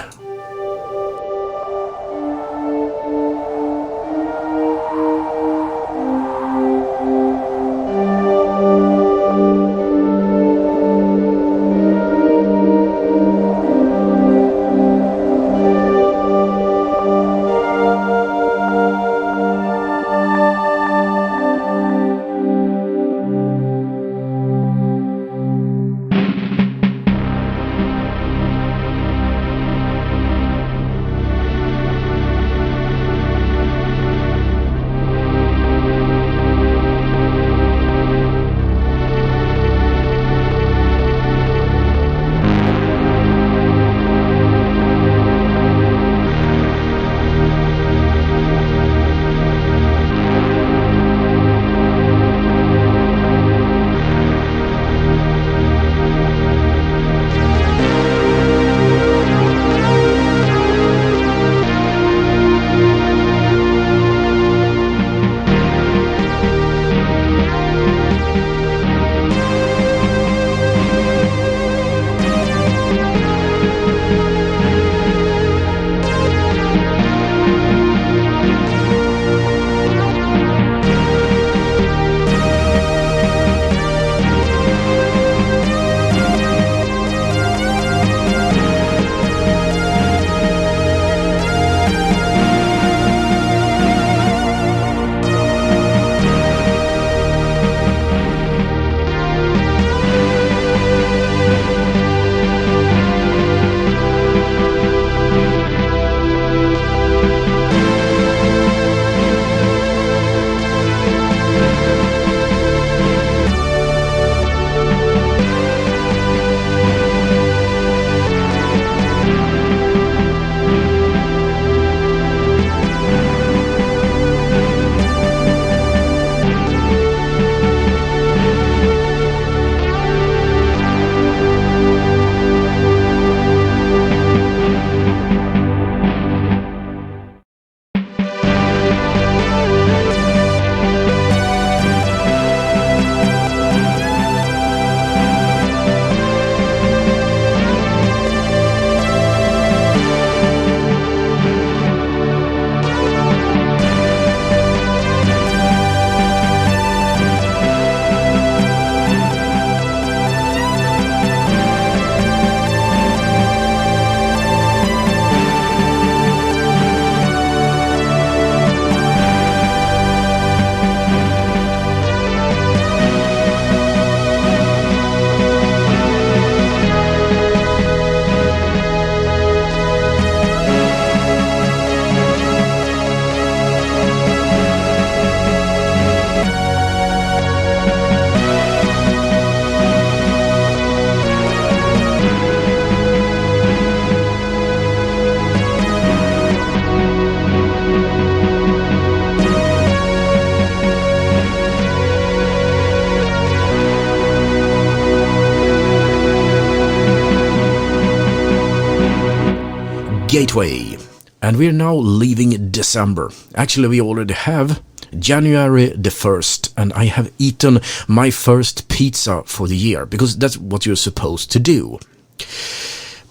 Gateway. And we're now leaving December. Actually, we already have January the 1st, and I have eaten my first pizza for the year, because that's what you're supposed to do.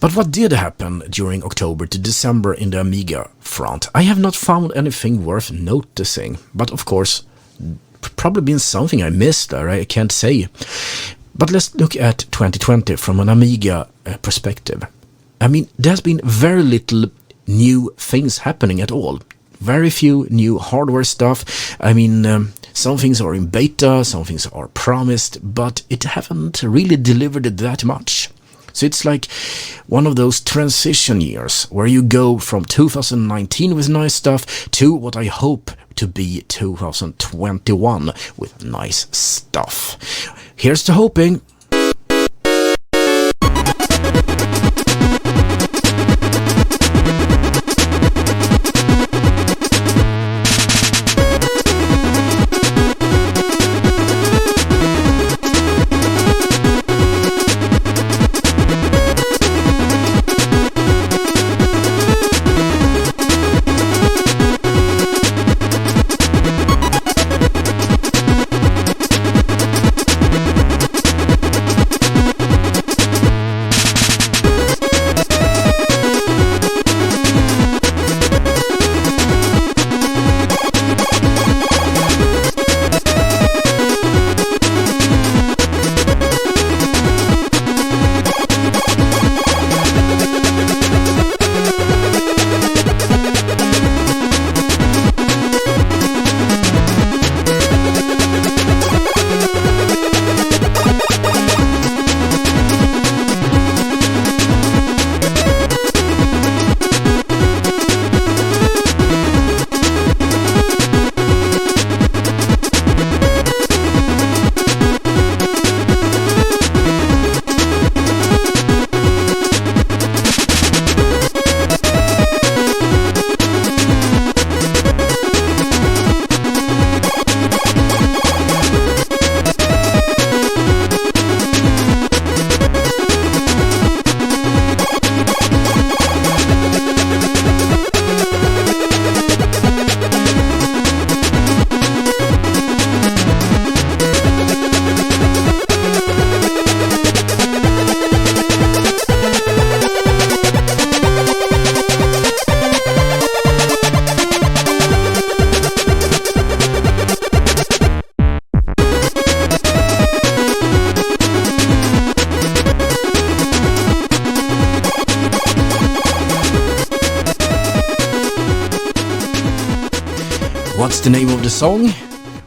But what did happen during October to December in the Amiga front? I have not found anything worth noticing, but of course, probably been something I missed there, I can't say. But let's look at 2020 from an Amiga perspective. I mean, there's been very little new things happening at all. Very few new hardware stuff. I mean, some things are in beta, some things are promised, but it haven't really delivered that much. So it's like one of those transition years where you go from 2019 with nice stuff to what I hope to be 2021 with nice stuff. Here's to hoping. What's the name of the song?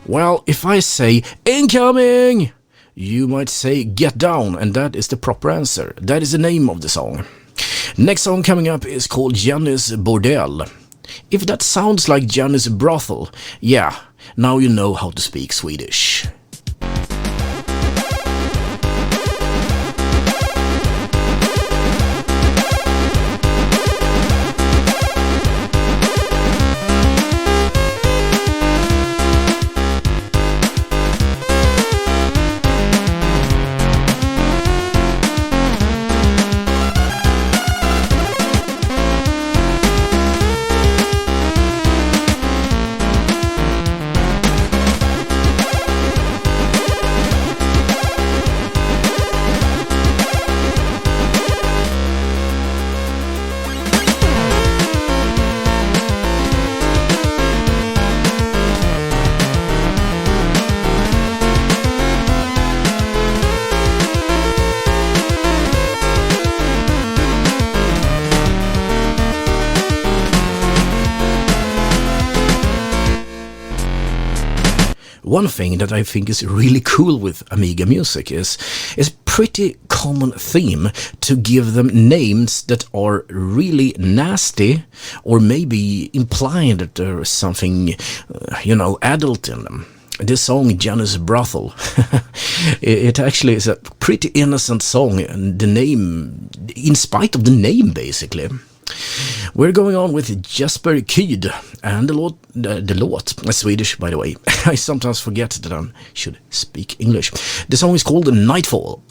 Well, if I say incoming, you might say get down, and that is the proper answer. That is the name of the song. Next song coming up is called Jenny's Bordel. If that sounds like Jenny's brothel, yeah, now you know how to speak Swedish. One thing that I think is really cool with Amiga music is pretty common theme to give them names that are really nasty, or maybe implying that there's something, adult in them. This song, Jenny's Brothel, it actually is a pretty innocent song, and the name, in spite of the name, basically. We're going on with Jesper Kyd and the lot, Swedish by the way. I sometimes forget that I should speak English. The song is called Nightfall.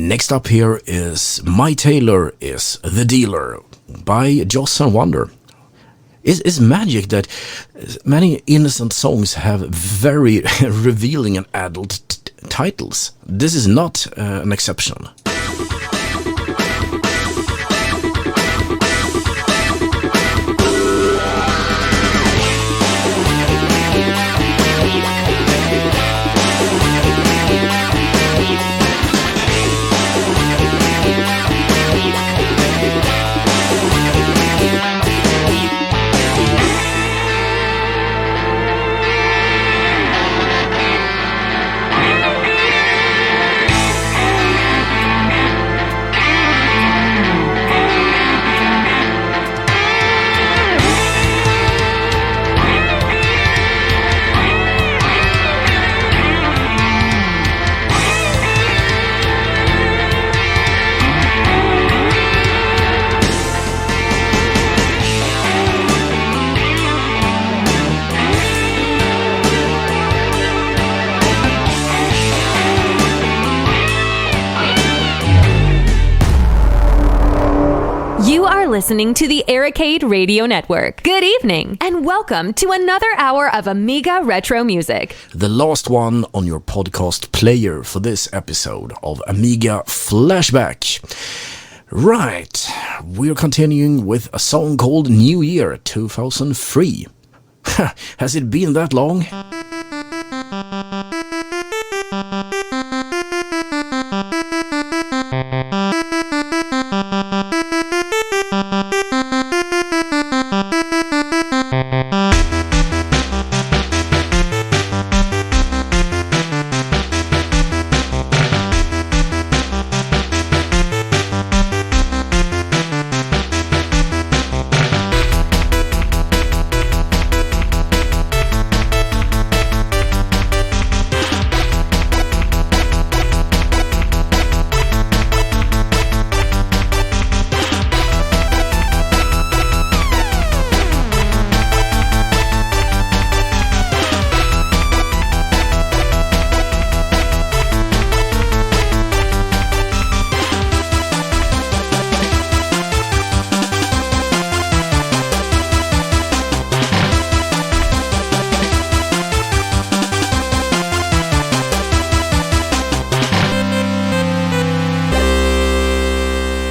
Next up here is My Tailor is the Dealer by Joss and Wonder. It's magic that many innocent songs have very revealing and adult titles. This is not an exception. Listening to the ERICADE Radio Network. Good evening, and welcome to another hour of Amiga Retro Music. The last one on your podcast player for this episode of Amiga Flashback. Right, we're continuing with a song called New Year 2003. Has it been that long?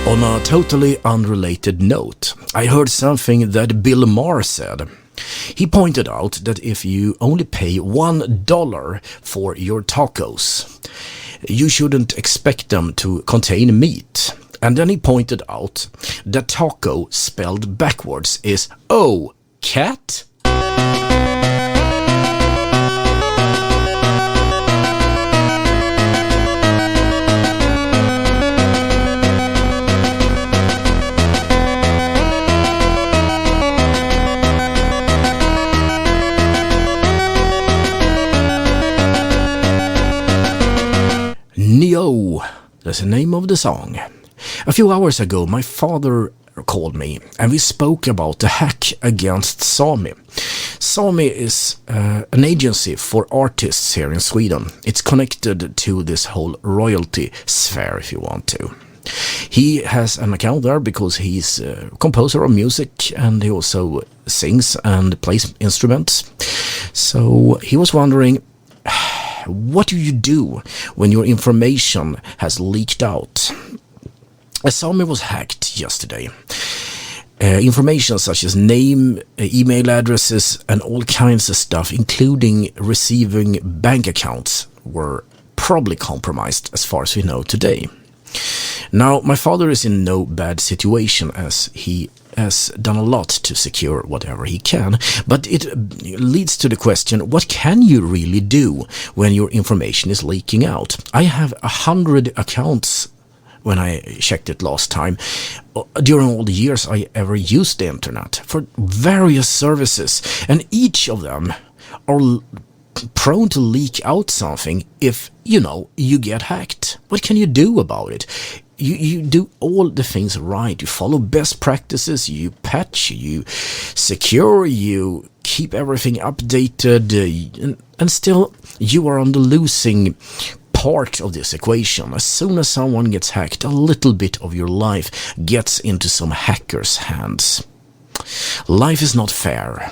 On a totally unrelated note, I heard something that Bill Maher said. He pointed out that if you only pay $1 for your tacos, you shouldn't expect them to contain meat. And then he pointed out that taco spelled backwards is "oh, cat?" Nyoh, that's the name of the song. A few hours ago, my father called me and we spoke about the hack against Sami. Sami is an agency for artists here in Sweden. It's connected to this whole royalty sphere, if you want to. He has an account there because he's a composer of music and he also sings and plays instruments. So he was wondering, what do you do when your information has leaked out? Sami was hacked yesterday. Information such as name, email addresses and all kinds of stuff, including receiving bank accounts, were probably compromised as far as we know today. Now, my father is in no bad situation as he has done a lot to secure whatever he can, but it leads to the question, what can you really do when your information is leaking out? I have 100 accounts when I checked it last time, during all the years I ever used the internet for various services, and each of them are prone to leak out something if, you get hacked. What can you do about it? You do all the things right. You follow best practices, you patch, you secure, you keep everything updated, and still you are on the losing part of this equation. As soon as someone gets hacked, a little bit of your life gets into some hacker's hands. Life is not fair.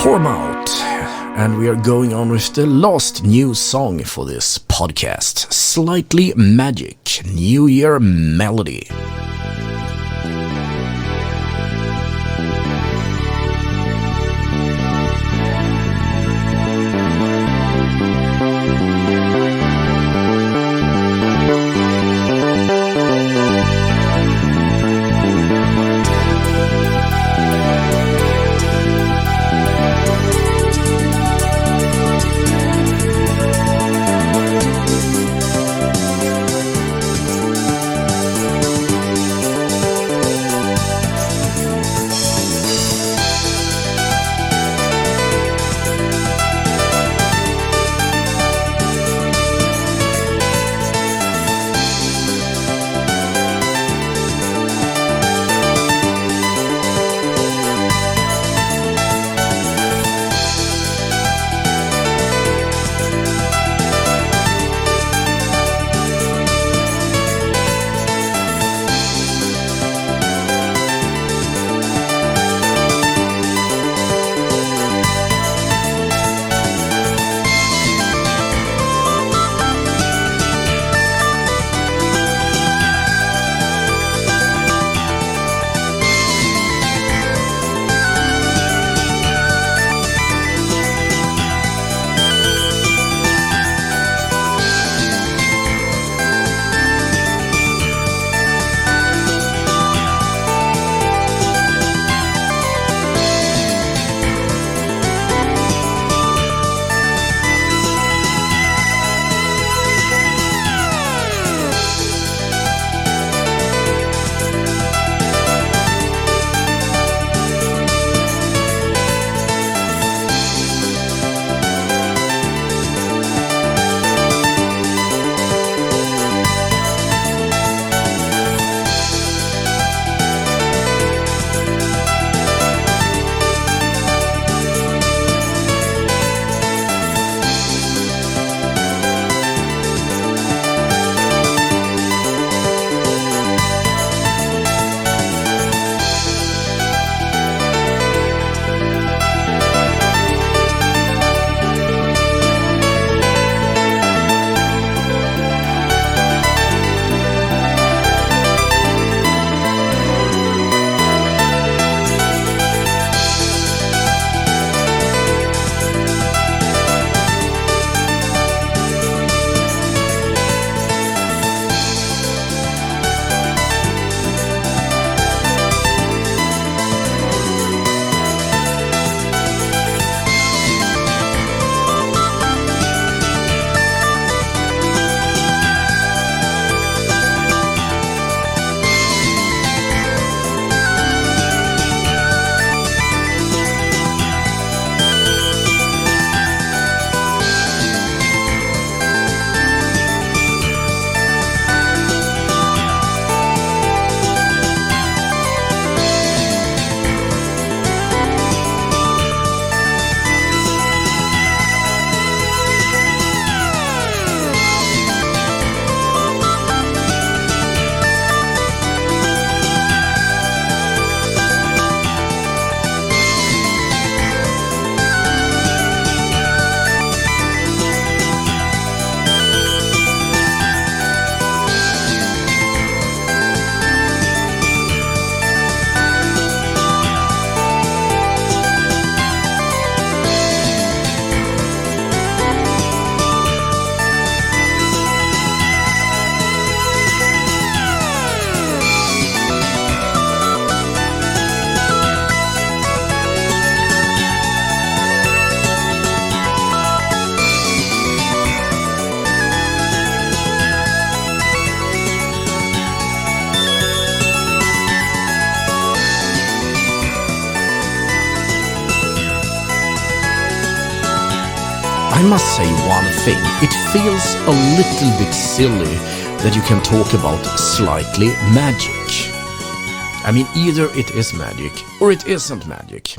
Poormout, and we are going on with the last new song for this podcast, Slightly Magic, New Year Melody. I must say one thing. It feels a little bit silly that you can talk about slightly magic. I mean, either it is magic or it isn't magic.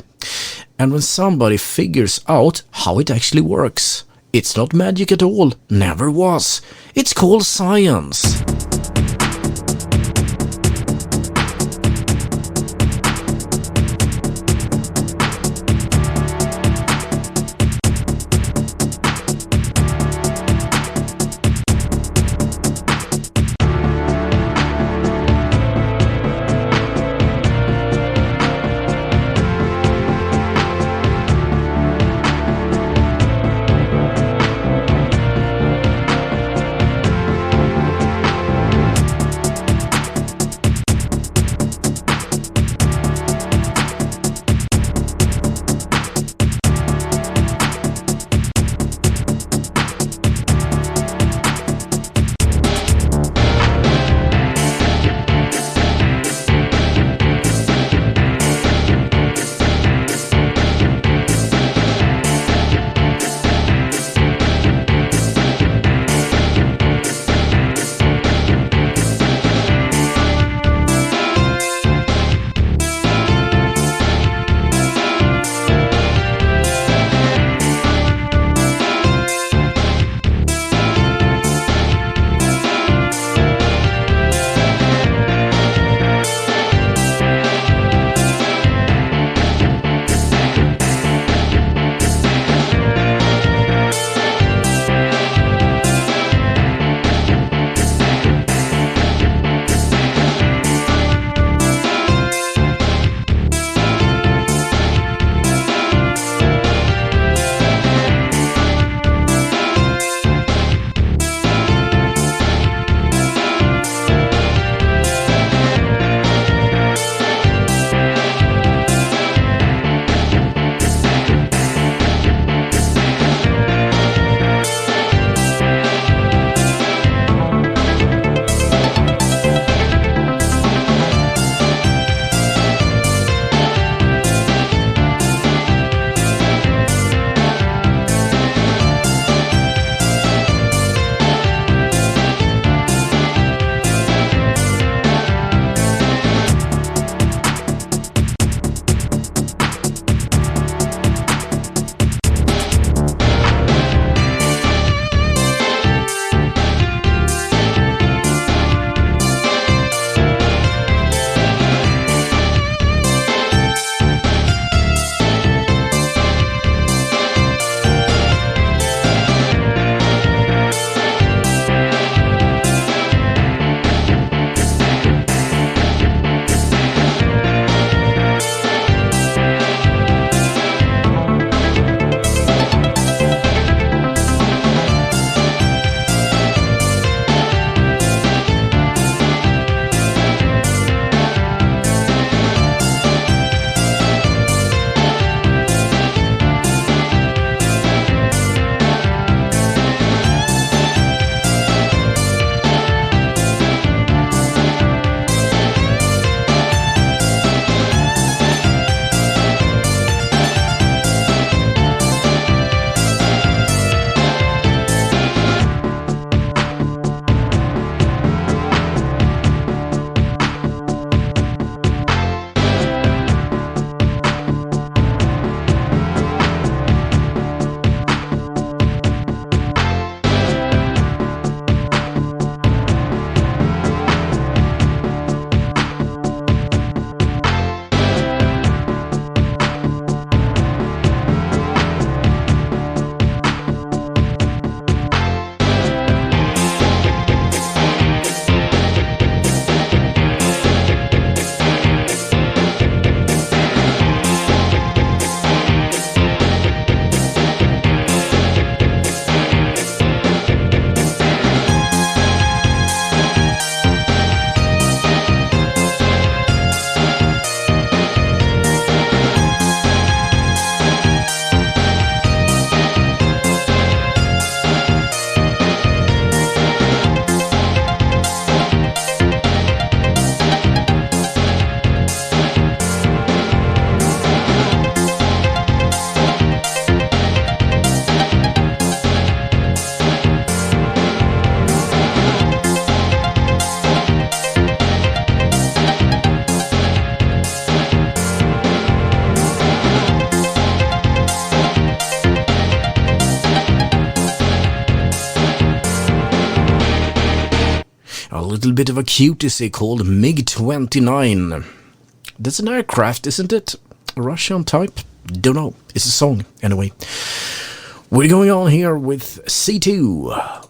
And when somebody figures out how it actually works, it's not magic at all, never was. It's called science. little bit of a cutesy called MiG-29. That's an aircraft, isn't it? A Russian type? Don't know. It's a song, anyway. We're going on here with C2.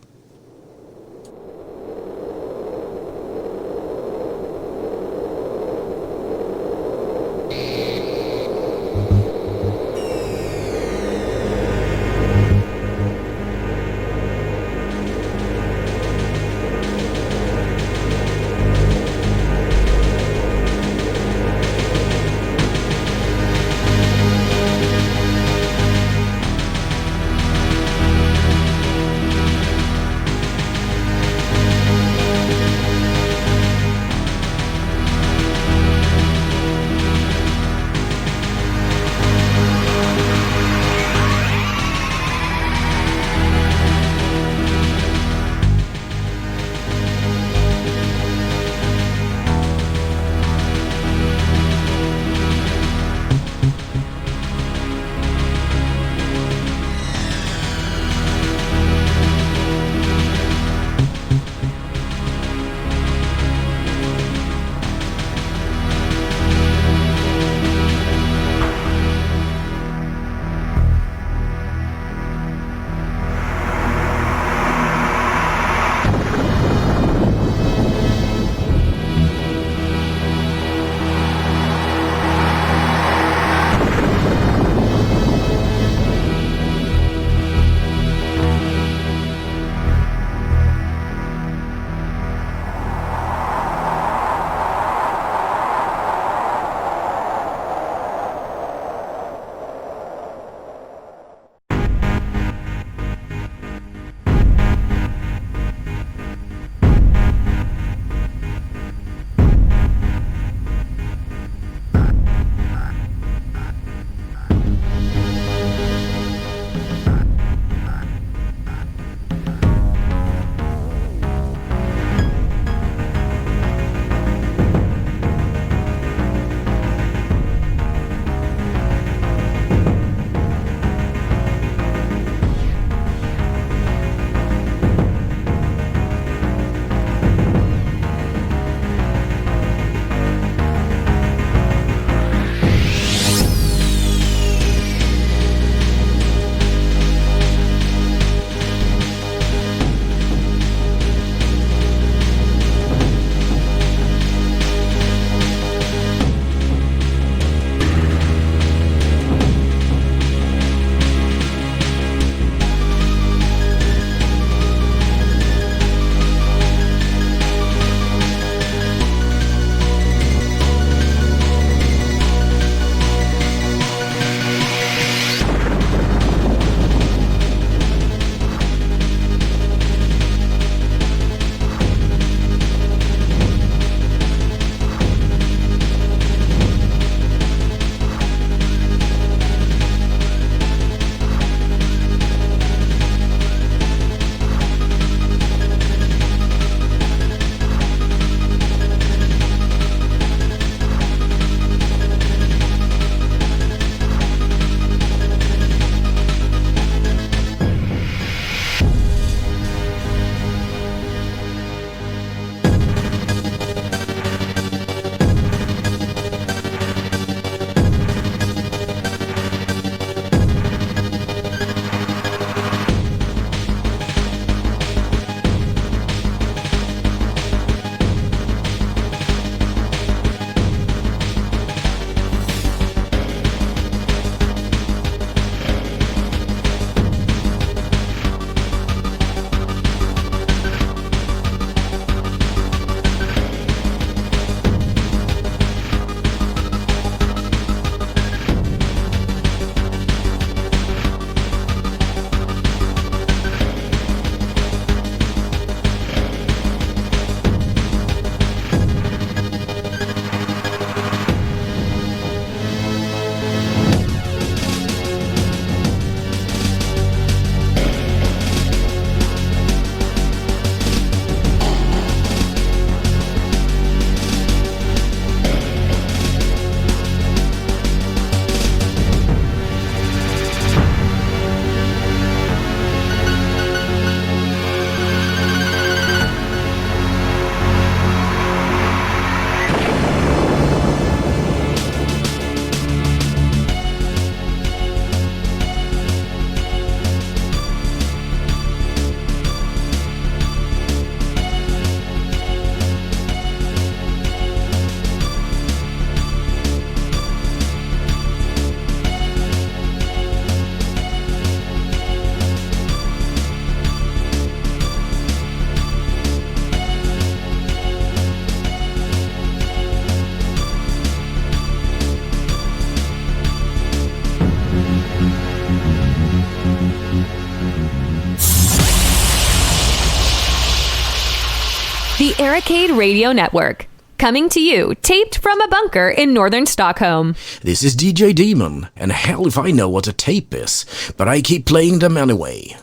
the ERICADE Radio Network. Coming to you, taped from a bunker in northern Stockholm. This is DJ Daemon, and hell if I know what a tape is, but I keep playing them anyway.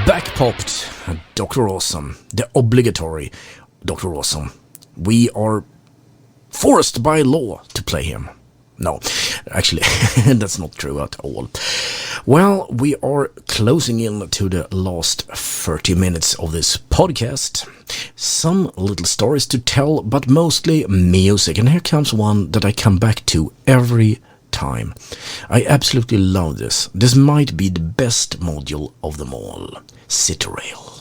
Backpopped, Dr. Awesome, the obligatory Dr. Awesome. We are forced by law to play him. No, actually, that's not true at all. Well, we are closing in to the last 30 minutes of this podcast. Some little stories to tell, but mostly music. And here comes one that I come back to every time. I absolutely love this. This might be the best module of them all. Zitteraale.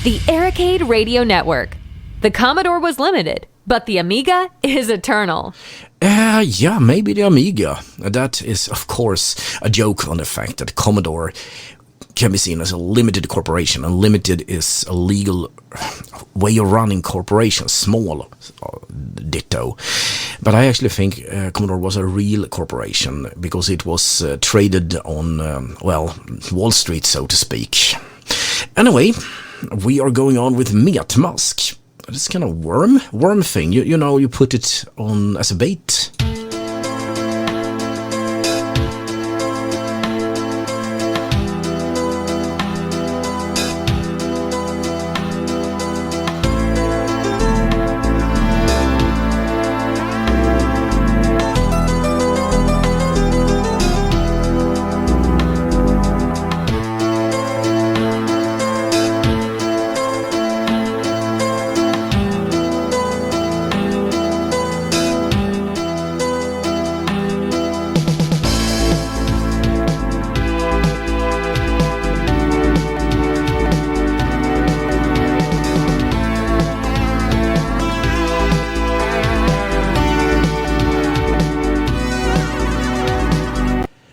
The ERICADE Radio Network. The Commodore was limited, but the Amiga is eternal. Yeah, maybe the Amiga. That is, of course, a joke on the fact that Commodore can be seen as a limited corporation, and limited is a legal way of running corporations, small, ditto. But I actually think Commodore was a real corporation because it was traded on, Wall Street, so to speak. Anyway, we are going on with metmask. This kind of worm thing. You know, you put it on as a bait.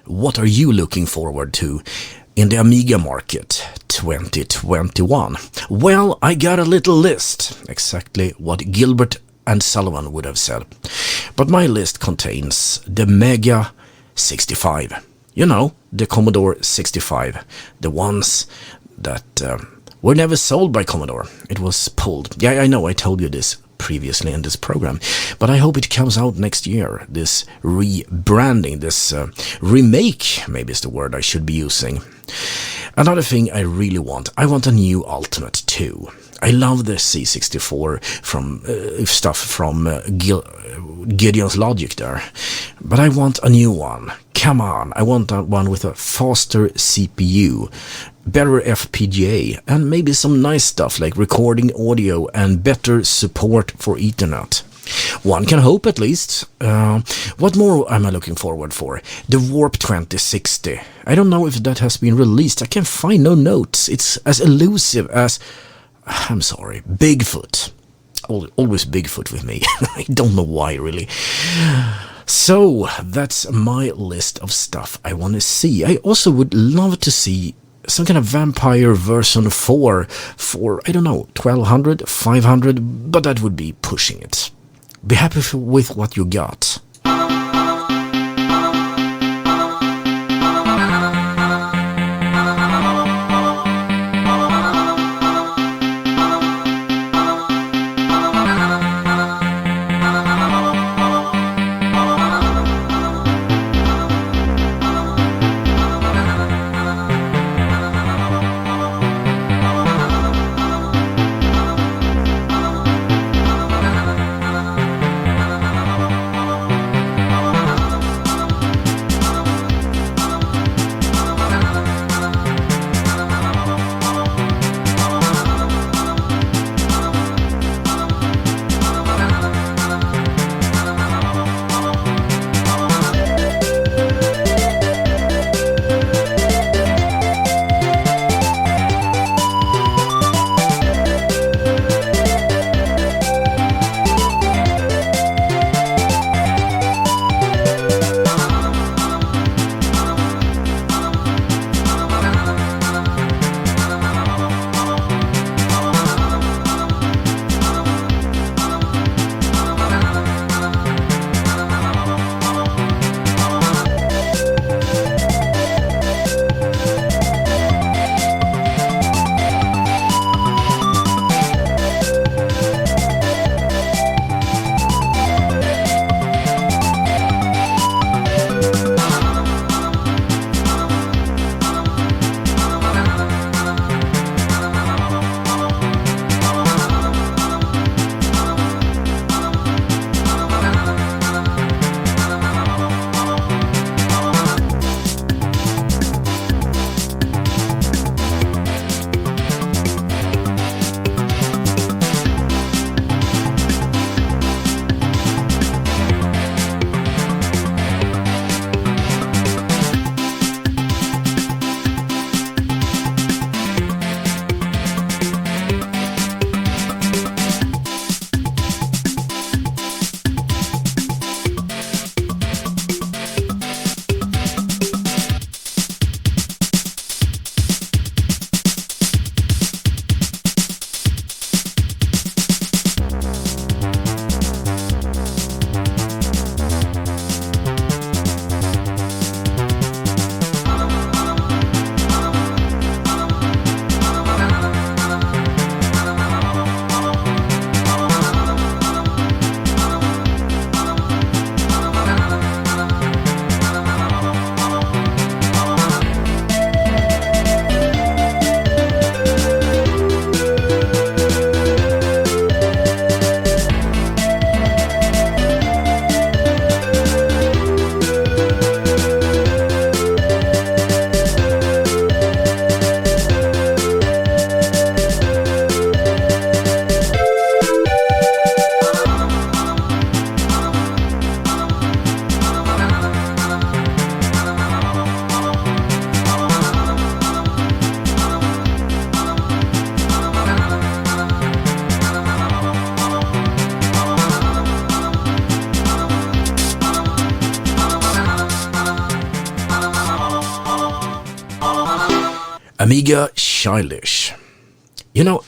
What are you looking forward to in the Amiga market 2021? Well, I got a little list, exactly what Gilbert and Sullivan would have said. But my list contains the Mega 65. You know, the Commodore 65. The ones that were never sold by Commodore. It was pulled. Yeah, I know, I told you this previously in this program, but I hope it comes out next year. This rebranding, this remake, maybe is the word I should be using. Another thing I really want, I want a new Ultimate 2. I love the C64 from stuff from Gideon's Logic there, but I want a new one. Come on, I want one with a faster CPU, better FPGA, and maybe some nice stuff like recording audio and better support for Ethernet. One can hope, at least. What more am I looking forward for? The Warp 2060. I don't know if that has been released. I can find no notes. It's as elusive as, I'm sorry, Bigfoot. Always Bigfoot with me. I don't know why, really. So, that's my list of stuff I want to see. I also would love to see some kind of Vampire version 4 for, I don't know, 1200, 500, but that would be pushing it. Be happy with what you got. Amiga Childish. You know,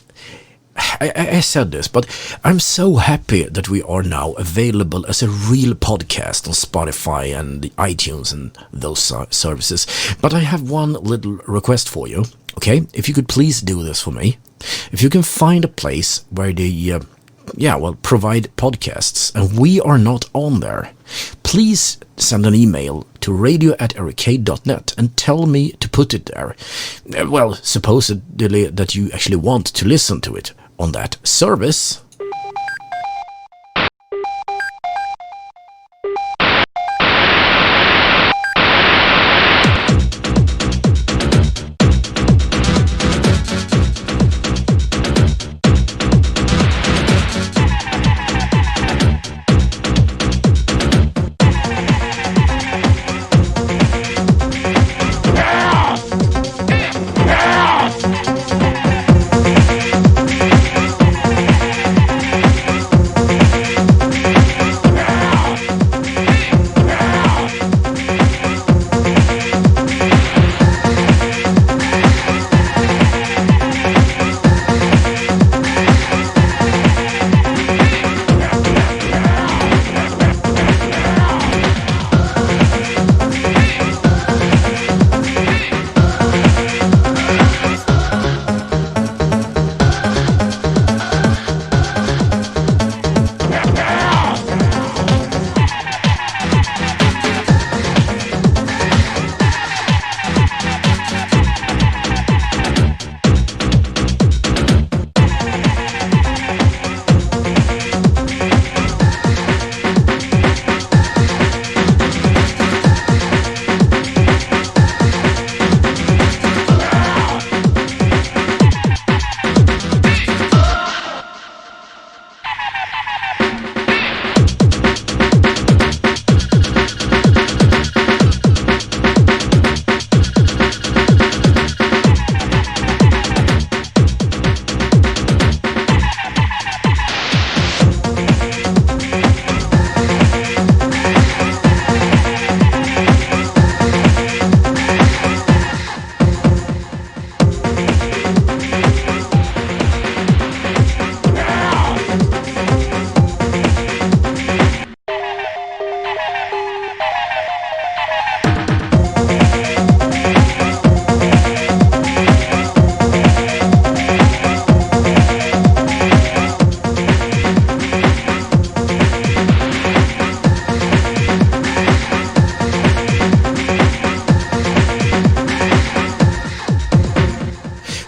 I said this, but I'm so happy that we are now available as a real podcast on Spotify and iTunes and those services. But I have one little request for you, okay? If you could please do this for me. If you can find a place where they, provide podcasts and we are not on there, please send an email to radio@ericade.net and tell me to put it there. Well, supposedly that you actually want to listen to it on that service.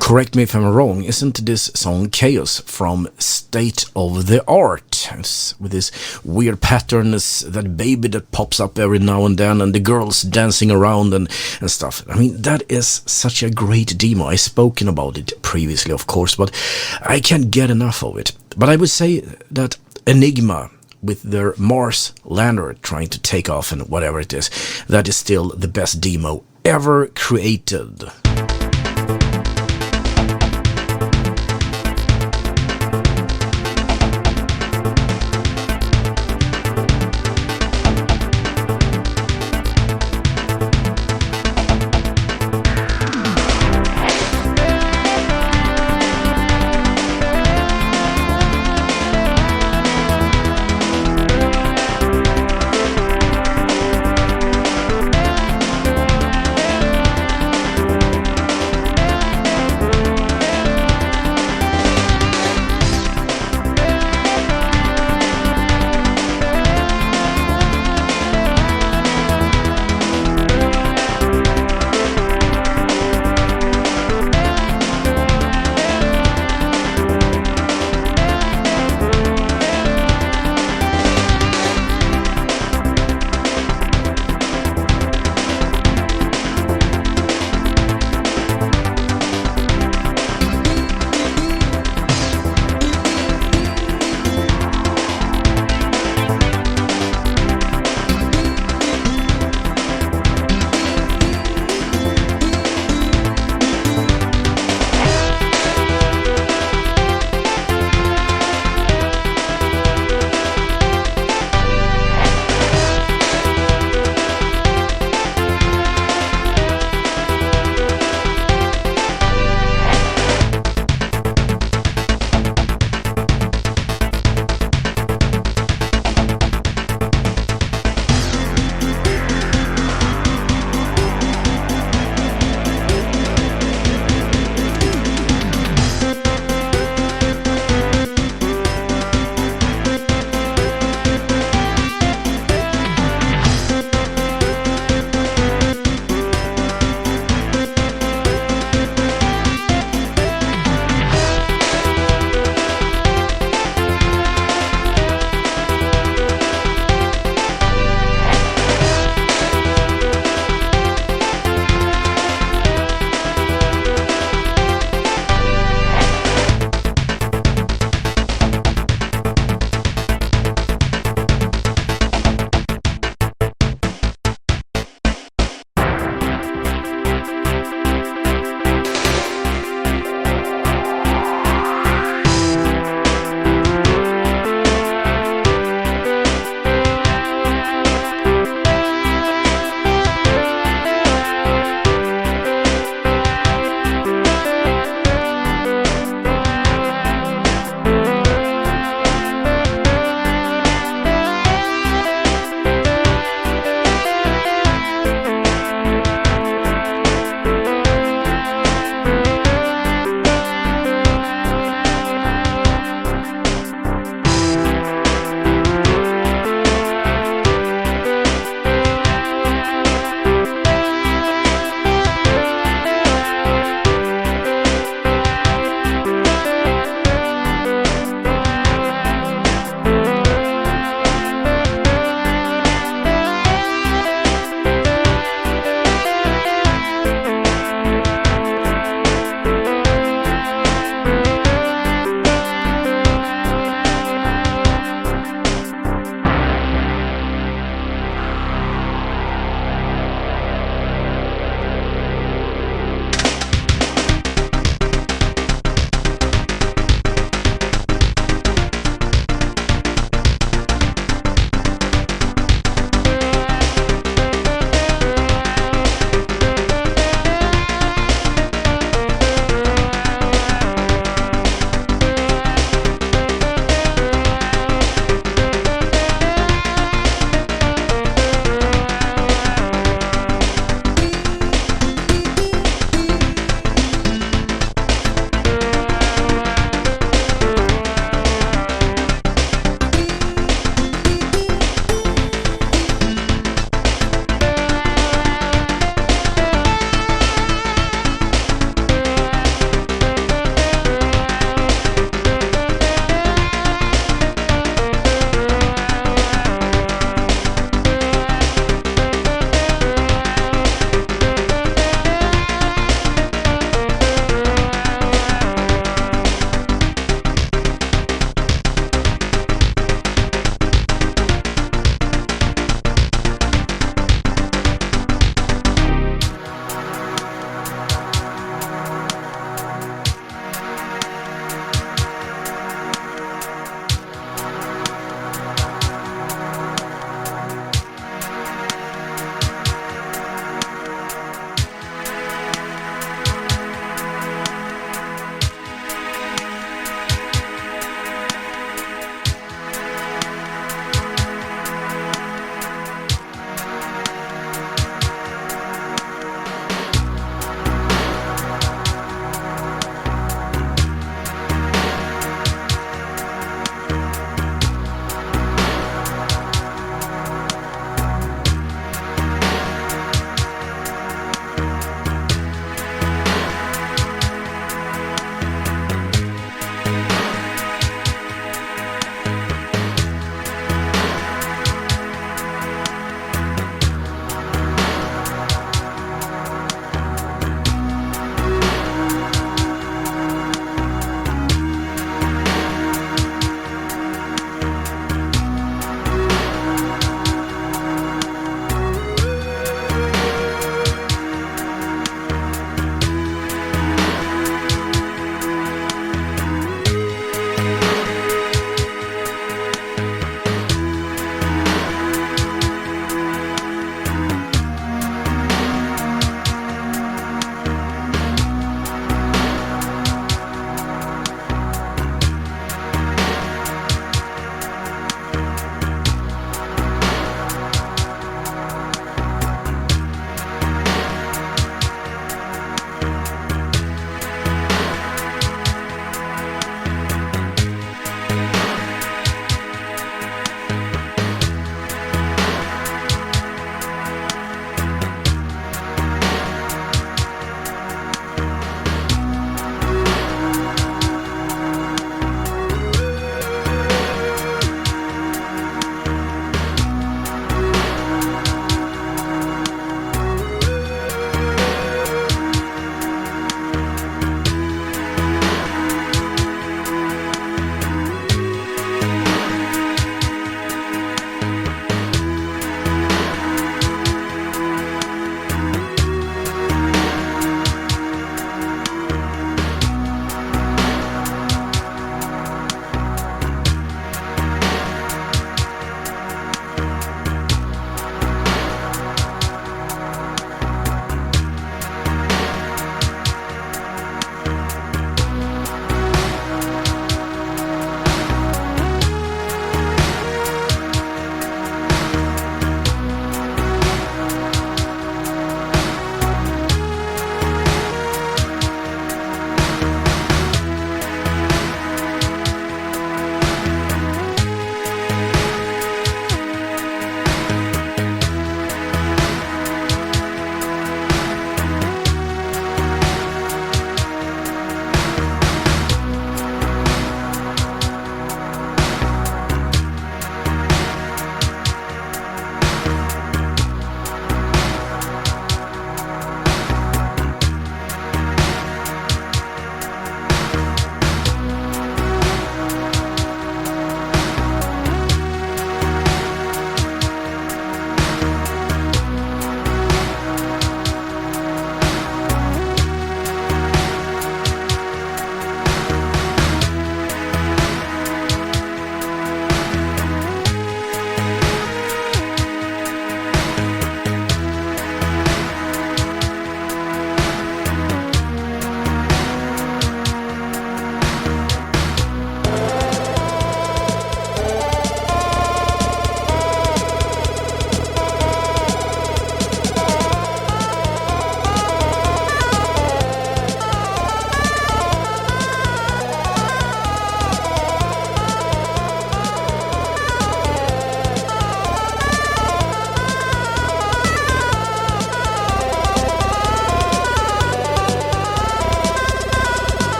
Correct me if I'm wrong, isn't this song Chaos from State of the Art? It's with this weird patterns, that baby that pops up every now and then, and the girls dancing around and stuff. I mean, that is such a great demo. I've spoken about it previously, of course, but I can't get enough of it. But I would say that Enigma, with their Mars lander trying to take off and whatever it is, that is still the best demo ever created.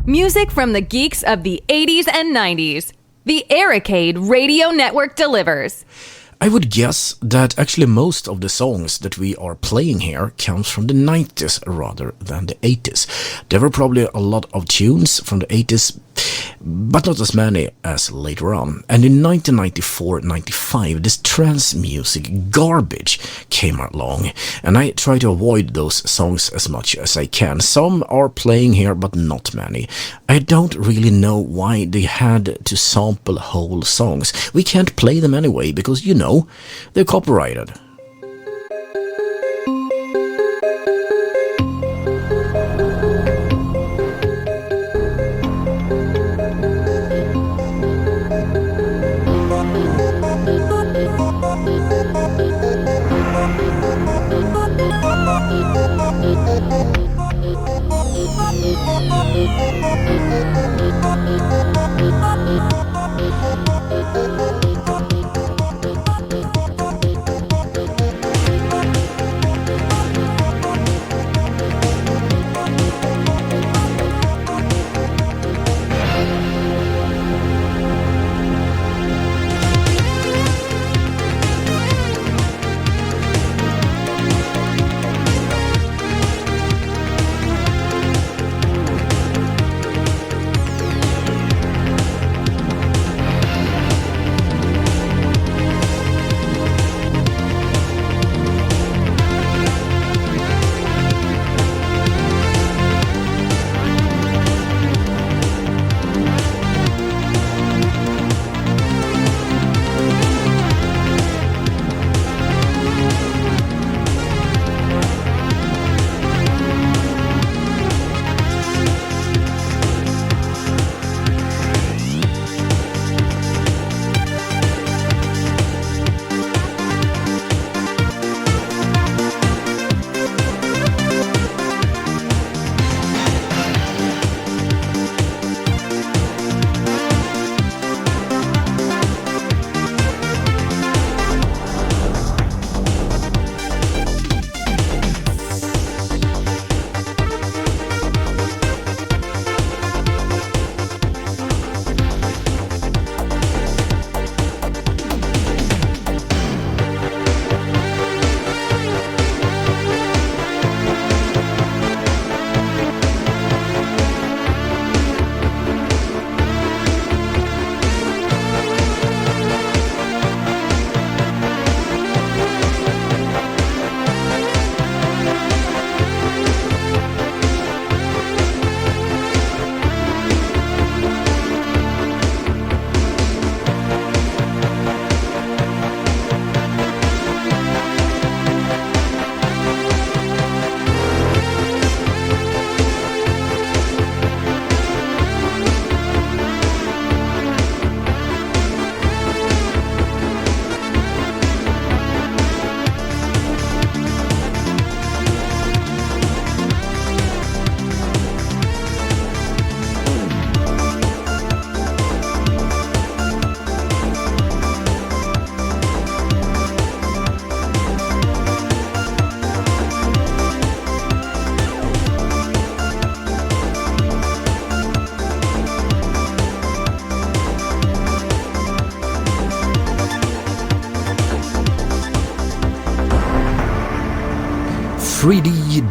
Music from the geeks of the 80s and 90s. The ERICADE Radio Network delivers. I would guess that actually most of the songs that we are playing here comes from the 90s rather than the 80s. There were probably a lot of tunes from the 80s, but not as many as later on. And in 1994-95, this trance music garbage came along, and I try to avoid those songs as much as I can. Some are playing here, but not many. I don't really know why they had to sample whole songs. We can't play them anyway, because, you know, they're copyrighted.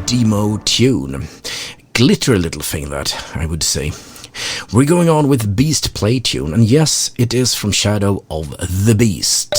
Demo tune. Glittery little thing that, I would say. We're going on with Beast Play tune, and yes, it is from Shadow of the Beast.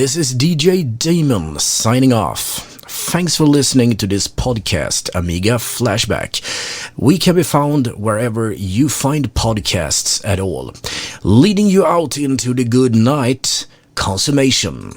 This is DJ Daemon signing off. Thanks for listening to this podcast, Amiga Flashback. We can be found wherever you find podcasts at all, leading you out into the good night consummation.